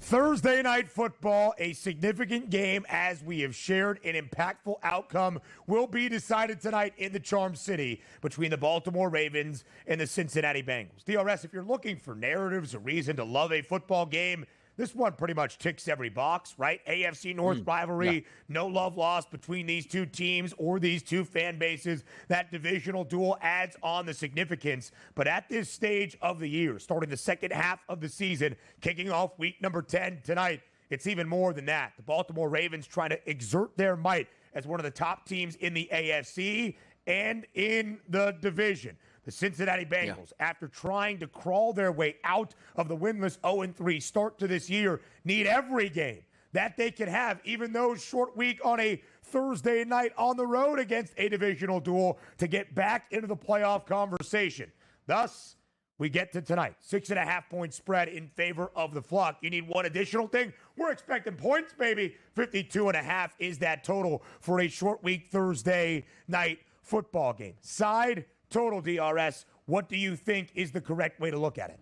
Thursday night football, a significant game, as we have shared. An impactful outcome will be decided tonight in the Charm City between the Baltimore Ravens and the Cincinnati Bengals. DRS, if you're looking for narratives, a reason to love a football game, this one pretty much ticks every box, right? AFC North rivalry, no love lost between these two teams or these two fan bases. That divisional duel adds on the significance. But at this stage of the year, starting the second half of the season, kicking off week number 10 tonight, it's even more than that. The Baltimore Ravens trying to exert their might as one of the top teams in the AFC and in the division. The Cincinnati Bengals, after trying to crawl their way out of the winless 0-3 start to this year, need every game that they can have, even though short week on a Thursday night on the road against a divisional duel, to get back into the playoff conversation. Thus, we get to tonight. 6.5-point spread in favor of the Flock. You need one additional thing. We're expecting points, baby. 52.5 is that total for a short week Thursday night football game. Side total, DRS, what do you think is the correct way to look at it?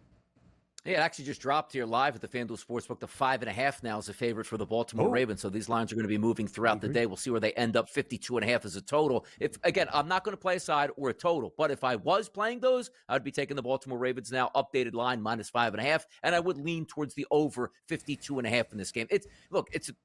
Yeah, it actually just dropped here live at the FanDuel Sportsbook to 5.5 now as a favorite for the Baltimore Ravens. So these lines are going to be moving throughout the day. We'll see where they end up. 52.5 as a total. If again, I'm not going to play a side or a total, but if I was playing those, I'd be taking the Baltimore Ravens now. Updated line -5.5, and I would lean towards the over 52.5 in this game. It's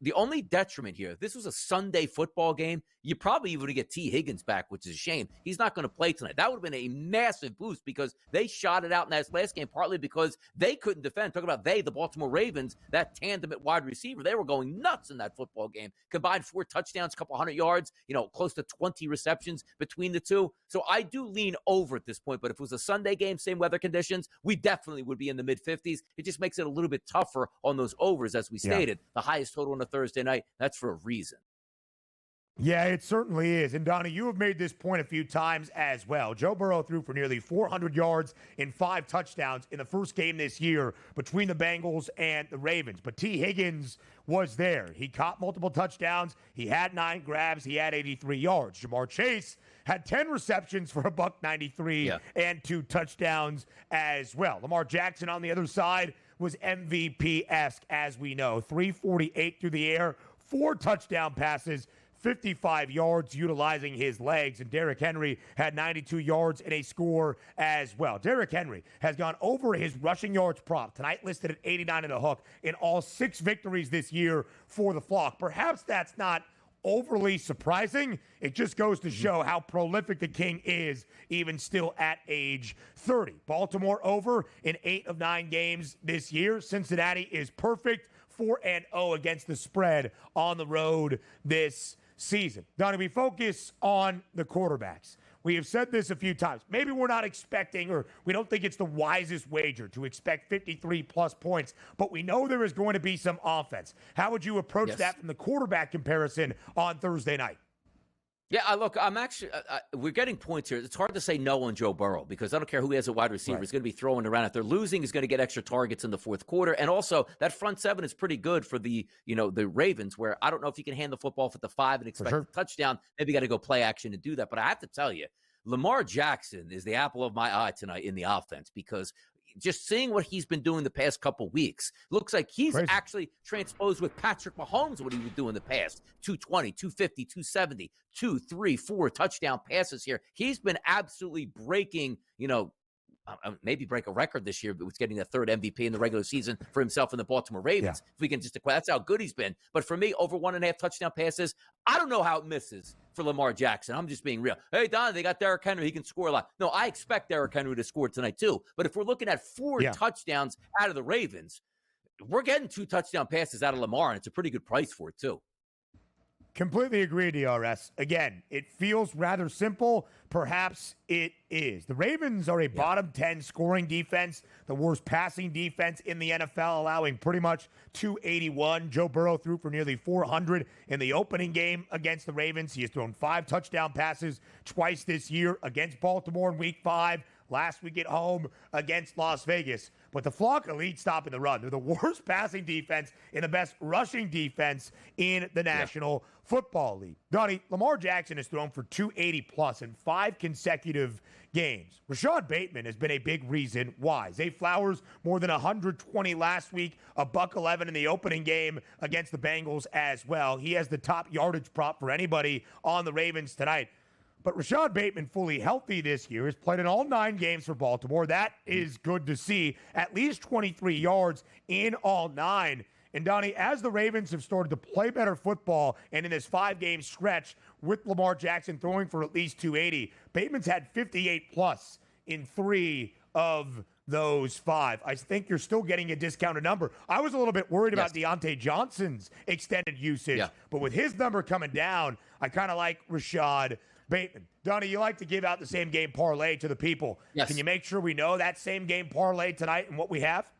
the only detriment here. If this was a Sunday football game, you probably even get T. Higgins back, which is a shame. He's not going to play tonight. That would have been a massive boost because they shot it out in that last game, partly because they couldn't defend. Talk about the Baltimore Ravens, that tandem at wide receiver. They were going nuts in that football game. Combined 4 touchdowns, a couple hundred yards, close to 20 receptions between the two. So I do lean over at this point, but if it was a Sunday game, same weather conditions, we definitely would be in the mid-50s. It just makes it a little bit tougher on those overs, as we stated. The highest total on a Thursday night, that's for a reason. Yeah, it certainly is. And, Donnie, you have made this point a few times as well. Joe Burrow threw for nearly 400 yards and 5 touchdowns in the first game this year between the Bengals and the Ravens. But T. Higgins was there. He caught multiple touchdowns. He had 9 grabs. He had 83 yards. Jamar Chase had 10 receptions for $193 and 2 touchdowns as well. Lamar Jackson on the other side was MVP-esque, as we know. 348 through the air, 4 touchdown passes, 55 yards utilizing his legs, and Derrick Henry had 92 yards and a score as well. Derrick Henry has gone over his rushing yards prop, tonight listed at 89 and a hook, in all 6 victories this year for the Flock. Perhaps that's not overly surprising. It just goes to show how prolific the King is, even still at age 30. Baltimore over in 8 of 9 games this year. Cincinnati is perfect, 4-0 against the spread on the road this season. Donnie, we focus on the quarterbacks. We have said this a few times. Maybe we're not expecting, or we don't think it's the wisest wager to expect 53-plus points, but we know there is going to be some offense. How would you approach that from the quarterback comparison on Thursday night? Yeah, look, I'm actually we're getting points here. It's hard to say no on Joe Burrow because I don't care who he has a wide receiver. He's going to be throwing around. If they're losing, he's going to get extra targets in the fourth quarter. And also, that front seven is pretty good for the Ravens, where I don't know if you can hand the football at the 5 and expect a touchdown. Maybe you got to go play action to do that. But I have to tell you, Lamar Jackson is the apple of my eye tonight in the offense because just seeing what he's been doing the past couple weeks, looks like he's actually transposed with Patrick Mahomes what he would do in the past. 220, 250, 270, 2, 3, 4 touchdown passes here. He's been absolutely breaking, maybe break a record this year, but was getting the 3rd MVP in the regular season for himself and the Baltimore Ravens. If we can just acquire, that's how good he's been. But for me, over 1.5 touchdown passes, I don't know how it misses for Lamar Jackson. I'm just being real. Hey, Don, they got Derrick Henry. He can score a lot. No, I expect Derrick Henry to score tonight too. But if we're looking at 4 touchdowns out of the Ravens, we're getting 2 touchdown passes out of Lamar, and it's a pretty good price for it too. Completely agree, DRS. Again, it feels rather simple. Perhaps it is. The Ravens are a bottom 10 scoring defense, the worst passing defense in the NFL, allowing pretty much 281. Joe Burrow threw for nearly 400 in the opening game against the Ravens. He has thrown 5 touchdown passes twice this year against Baltimore in Week 5. last week at home against Las Vegas. But the Flock elite stopping the run. They're the worst passing defense and the best rushing defense in the National Football League. Donnie, Lamar Jackson has thrown for 280 plus in 5 consecutive games. Rashad Bateman has been a big reason why. Zay Flowers, more than 120 last week, a $111 in the opening game against the Bengals as well. He has the top yardage prop for anybody on the Ravens tonight. But Rashad Bateman, fully healthy this year, has played in all 9 games for Baltimore. That is good to see. At least 23 yards in all 9. And Donnie, as the Ravens have started to play better football and in this 5-game stretch with Lamar Jackson throwing for at least 280, Bateman's had 58 plus in 3 of those 5. I think you're still getting a discounted number. I was a little bit worried about Deontay Johnson's extended usage, but with his number coming down, I kind of like Rashad Bateman. Donnie, you like to give out the same game parlay to the people. Can you make sure we know that same game parlay tonight and what we have?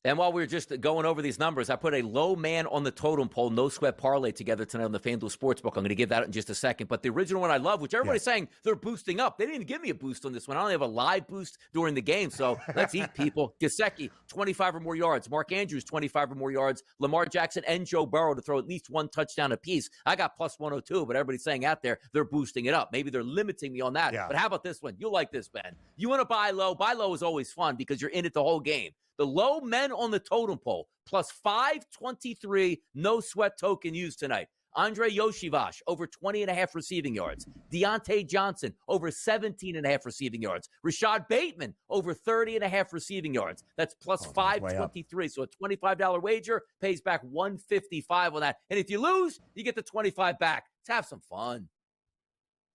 And while we're just going over these numbers, I put a low man on the totem pole, no sweat parlay together tonight on the FanDuel Sportsbook. I'm going to give that out in just a second. But the original one I love, which everybody's saying they're boosting up. They didn't give me a boost on this one. I only have a live boost during the game. So let's eat, people. Gesicki, 25 or more yards. Mark Andrews, 25 or more yards. Lamar Jackson and Joe Burrow to throw at least 1 touchdown apiece. I got plus 102, but everybody's saying out there they're boosting it up. Maybe they're limiting me on that. But how about this one? You'll like this, Ben. You want to buy low? Buy low is always fun because you're in it the whole game. The low men on the totem pole, plus 523, no sweat token used tonight. Andre Yoshivash, over 20.5 receiving yards. Deontay Johnson, over 17.5 receiving yards. Rashad Bateman, over 30.5 receiving yards. That's plus 523. So a $25 wager pays back $155 on that. And if you lose, you get the 25 back. Let's have some fun.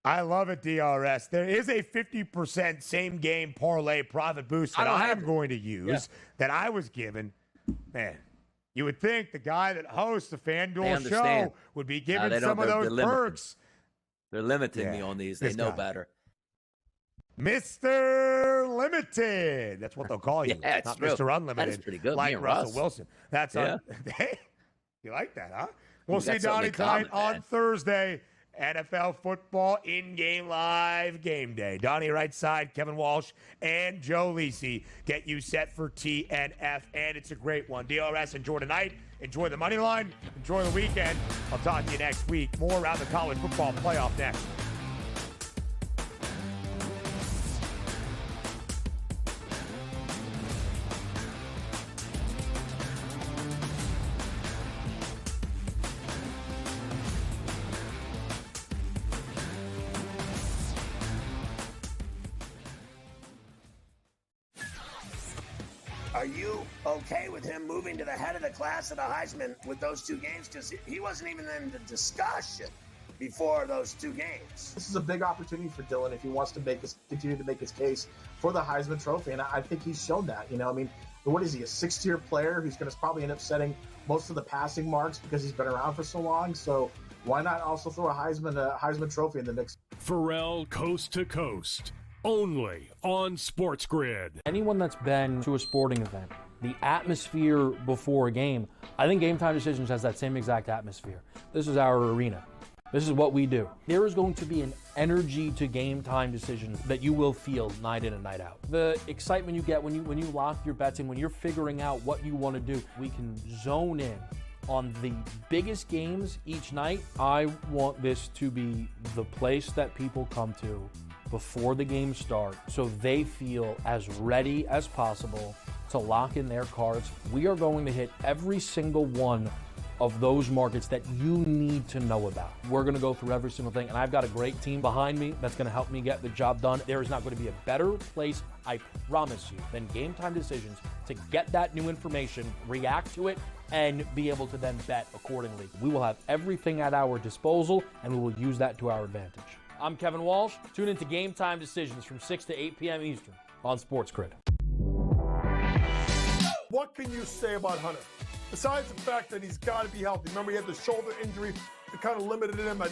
I love it, DRS. There is a 50% same-game parlay profit boost that I am going to use that I was given. Man, you would think the guy that hosts the FanDuel show would be giving some of those perks. They're limiting me on these. They know better. Mr. Limited. That's what they'll call you. Yeah, not true. Mr. Unlimited. That is pretty good. Like Russell Wilson. That's you like that, huh? We'll see Donnie tonight on Thursday. NFL football in-game live game day. Donnie right side, Kevin Walsh, and Joe Lisi get you set for TNF, and it's a great one. DRS, enjoy tonight, enjoy the money line, enjoy the weekend. I'll talk to you next week. More around the college football playoff next. Are you okay with him moving to the head of the class of the Heisman with those 2 games? Because he wasn't even in the discussion before those 2 games. This is a big opportunity for Dylan if he wants to continue to make his case for the Heisman Trophy, and I think he's shown that. I mean, what is he, a 6th-tier player who's going to probably end up setting most of the passing marks because he's been around for so long? So why not also throw a Heisman Trophy in the mix? Pharrell Coast to Coast. Only on SportsGrid. Anyone that's been to a sporting event, the atmosphere before a game, I think Game Time Decisions has that same exact atmosphere. This is our arena. This is what we do. There is going to be an energy to Game Time Decisions that you will feel night in and night out. The excitement you get when you lock your bets in, when you're figuring out what you want to do, we can zone in on the biggest games each night. I want this to be the place that people come to before the games start so they feel as ready as possible to lock in their cards. We are going to hit every single one of those markets that you need to know about. We're going to go through every single thing, and I've got a great team behind me that's going to help me get the job done. There is not going to be a better place, I promise you, than Game Time Decisions to get that new information, react to it, and be able to then bet accordingly. We will have everything at our disposal, and we will use that to our advantage. I'm Kevin Walsh. Tune into Game Time Decisions from 6 to 8 p.m. Eastern on SportsGrid. What can you say about Hunter? Besides the fact that he's got to be healthy. Remember, he had the shoulder injury that kind of limited him at,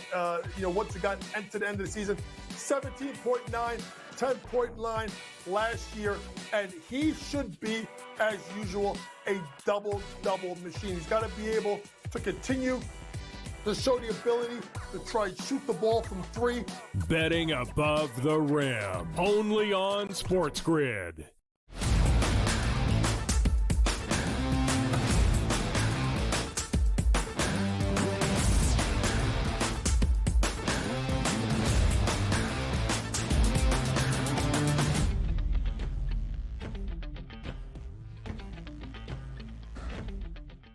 once he got to the end of the season. 17.9, 10.9 last year, and he should be, as usual, a double-double machine. He's got to be able to continue to show the ability to try and shoot the ball from 3. Betting above the rim. Only on SportsGrid.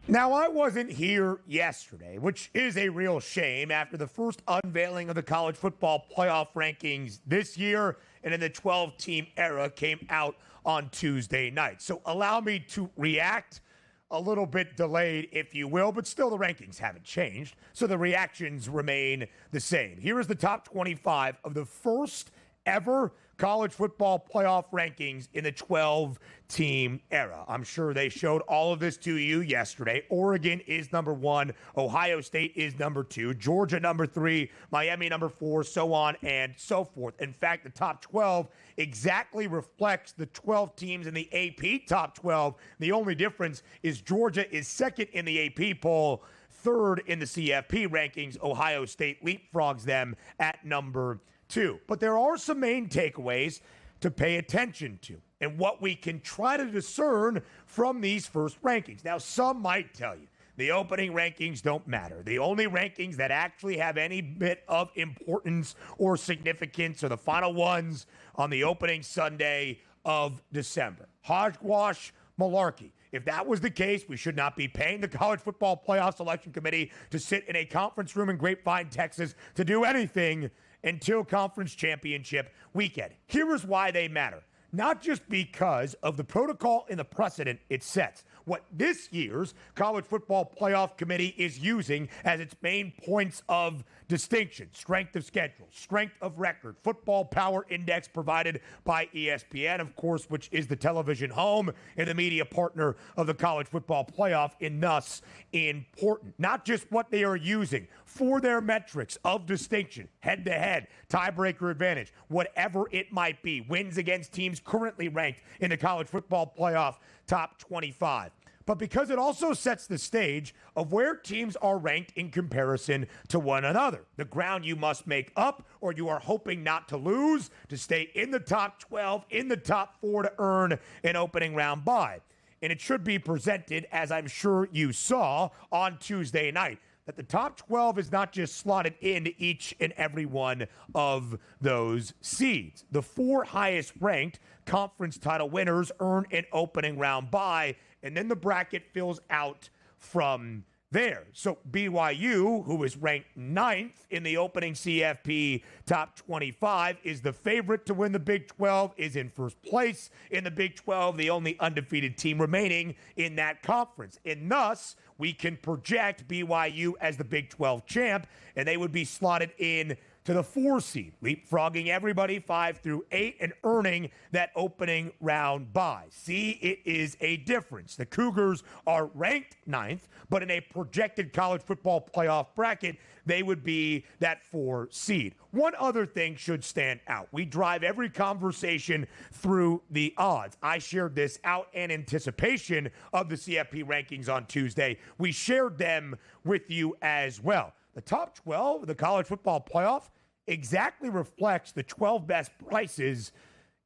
Now, I wasn't here yesterday, which is a real shame after the first unveiling of the college football playoff rankings this year and in the 12-team era came out on Tuesday night. So allow me to react a little bit delayed, if you will, but still the rankings haven't changed, so the reactions remain the same. Here is the top 25 of the first ever college football playoff rankings in the 12-team era. I'm sure they showed all of this to you yesterday. Oregon is number 1. Ohio State is number 2. Georgia number 3. Miami number 4, so on and so forth. In fact, the top 12 exactly reflects the 12 teams in the AP top 12. The only difference is Georgia is second in the AP poll, third in the CFP rankings. Ohio State leapfrogs them at number 2. But there are some main takeaways to pay attention to and what we can try to discern from these first rankings. Now, some might tell you the opening rankings don't matter. The only rankings that actually have any bit of importance or significance are the final ones on the opening Sunday of December. Hogwash malarkey. If that was the case, we should not be paying the College Football Playoff Selection Committee to sit in a conference room in Grapevine, Texas, to do anything until conference championship weekend. Here is why they matter. Not just because of the protocol and the precedent it sets. What this year's College Football Playoff Committee is using as its main points of distinction: strength of schedule, strength of record, football power index provided by ESPN, of course, which is the television home and the media partner of the College Football Playoff, and thus important. Not just what they are using for their metrics of distinction, head-to-head, tiebreaker advantage, whatever it might be, wins against teams currently ranked in the College Football Playoff top 25. But because it also sets the stage of where teams are ranked in comparison to one another. The ground you must make up, or you are hoping not to lose, to stay in the top 12, in the top 4 to earn an opening round bye. And it should be presented, as I'm sure you saw on Tuesday night, that the top 12 is not just slotted into each and every one of those seeds. The 4 highest ranked conference title winners earn an opening round bye, and then the bracket fills out from there. So BYU, who is ranked 9th in the opening CFP top 25, is the favorite to win the Big 12, is in first place in the Big 12, the only undefeated team remaining in that conference. And thus, we can project BYU as the Big 12 champ, and they would be slotted in to the 4 seed, leapfrogging everybody 5 through 8 and earning that opening round bye. See, it is a difference. The Cougars are ranked 9th, but in a projected college football playoff bracket, they would be that 4 seed. One other thing should stand out. We drive every conversation through the odds. I shared this out in anticipation of the CFP rankings on Tuesday. We shared them with you as well. The top 12 of the college football playoff exactly reflects the 12 best prices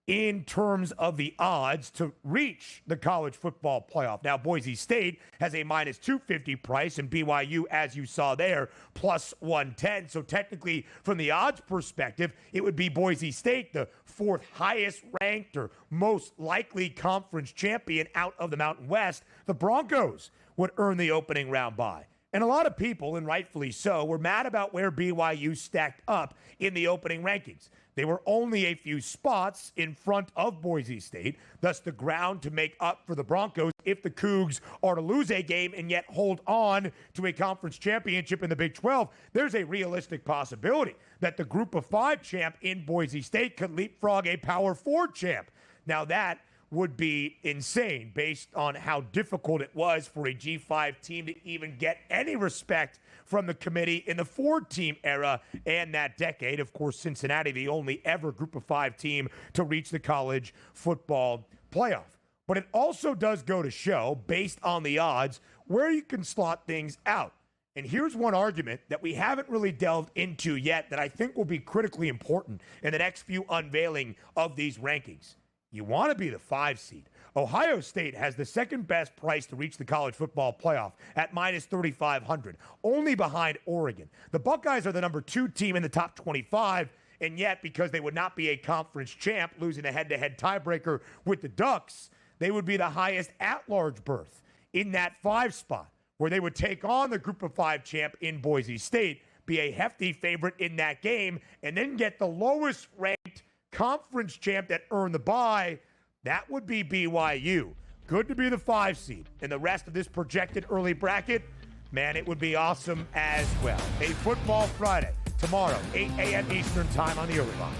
in terms of the odds to reach the college football playoff. Now, Boise State has a minus 250 price, and BYU, as you saw there, plus 110. So technically, from the odds perspective, it would be Boise State, the 4th highest ranked or most likely conference champion out of the Mountain West. The Broncos would earn the opening round bye. And a lot of people, and rightfully so, were mad about where BYU stacked up in the opening rankings. They were only a few spots in front of Boise State, thus the ground to make up for the Broncos if the Cougs are to lose a game and yet hold on to a conference championship in the Big 12. There's a realistic possibility that the Group of 5 champ in Boise State could leapfrog a Power 4 champ. Now that would be insane based on how difficult it was for a G5 team to even get any respect from the committee in the 4-team era and that decade. Of course, Cincinnati, the only ever Group of 5 team to reach the college football playoff. But it also does go to show, based on the odds, where you can slot things out. And here's one argument that we haven't really delved into yet that I think will be critically important in the next few unveiling of these rankings. You want to be the 5 seed. Ohio State has the second best price to reach the college football playoff at minus 3,500, only behind Oregon. The Buckeyes are the number 2 team in the top 25, and yet because they would not be a conference champ, losing a head-to-head tiebreaker with the Ducks, they would be the highest at-large berth in that 5 spot, where they would take on the Group of 5 champ in Boise State, be a hefty favorite in that game, and then get the lowest ranked conference champ that earned the bye. That would be BYU. Good to be the 5 seed. And the rest of this projected early bracket, man, it would be awesome as well. A Football Friday tomorrow, 8 a.m. Eastern time on the Early Line.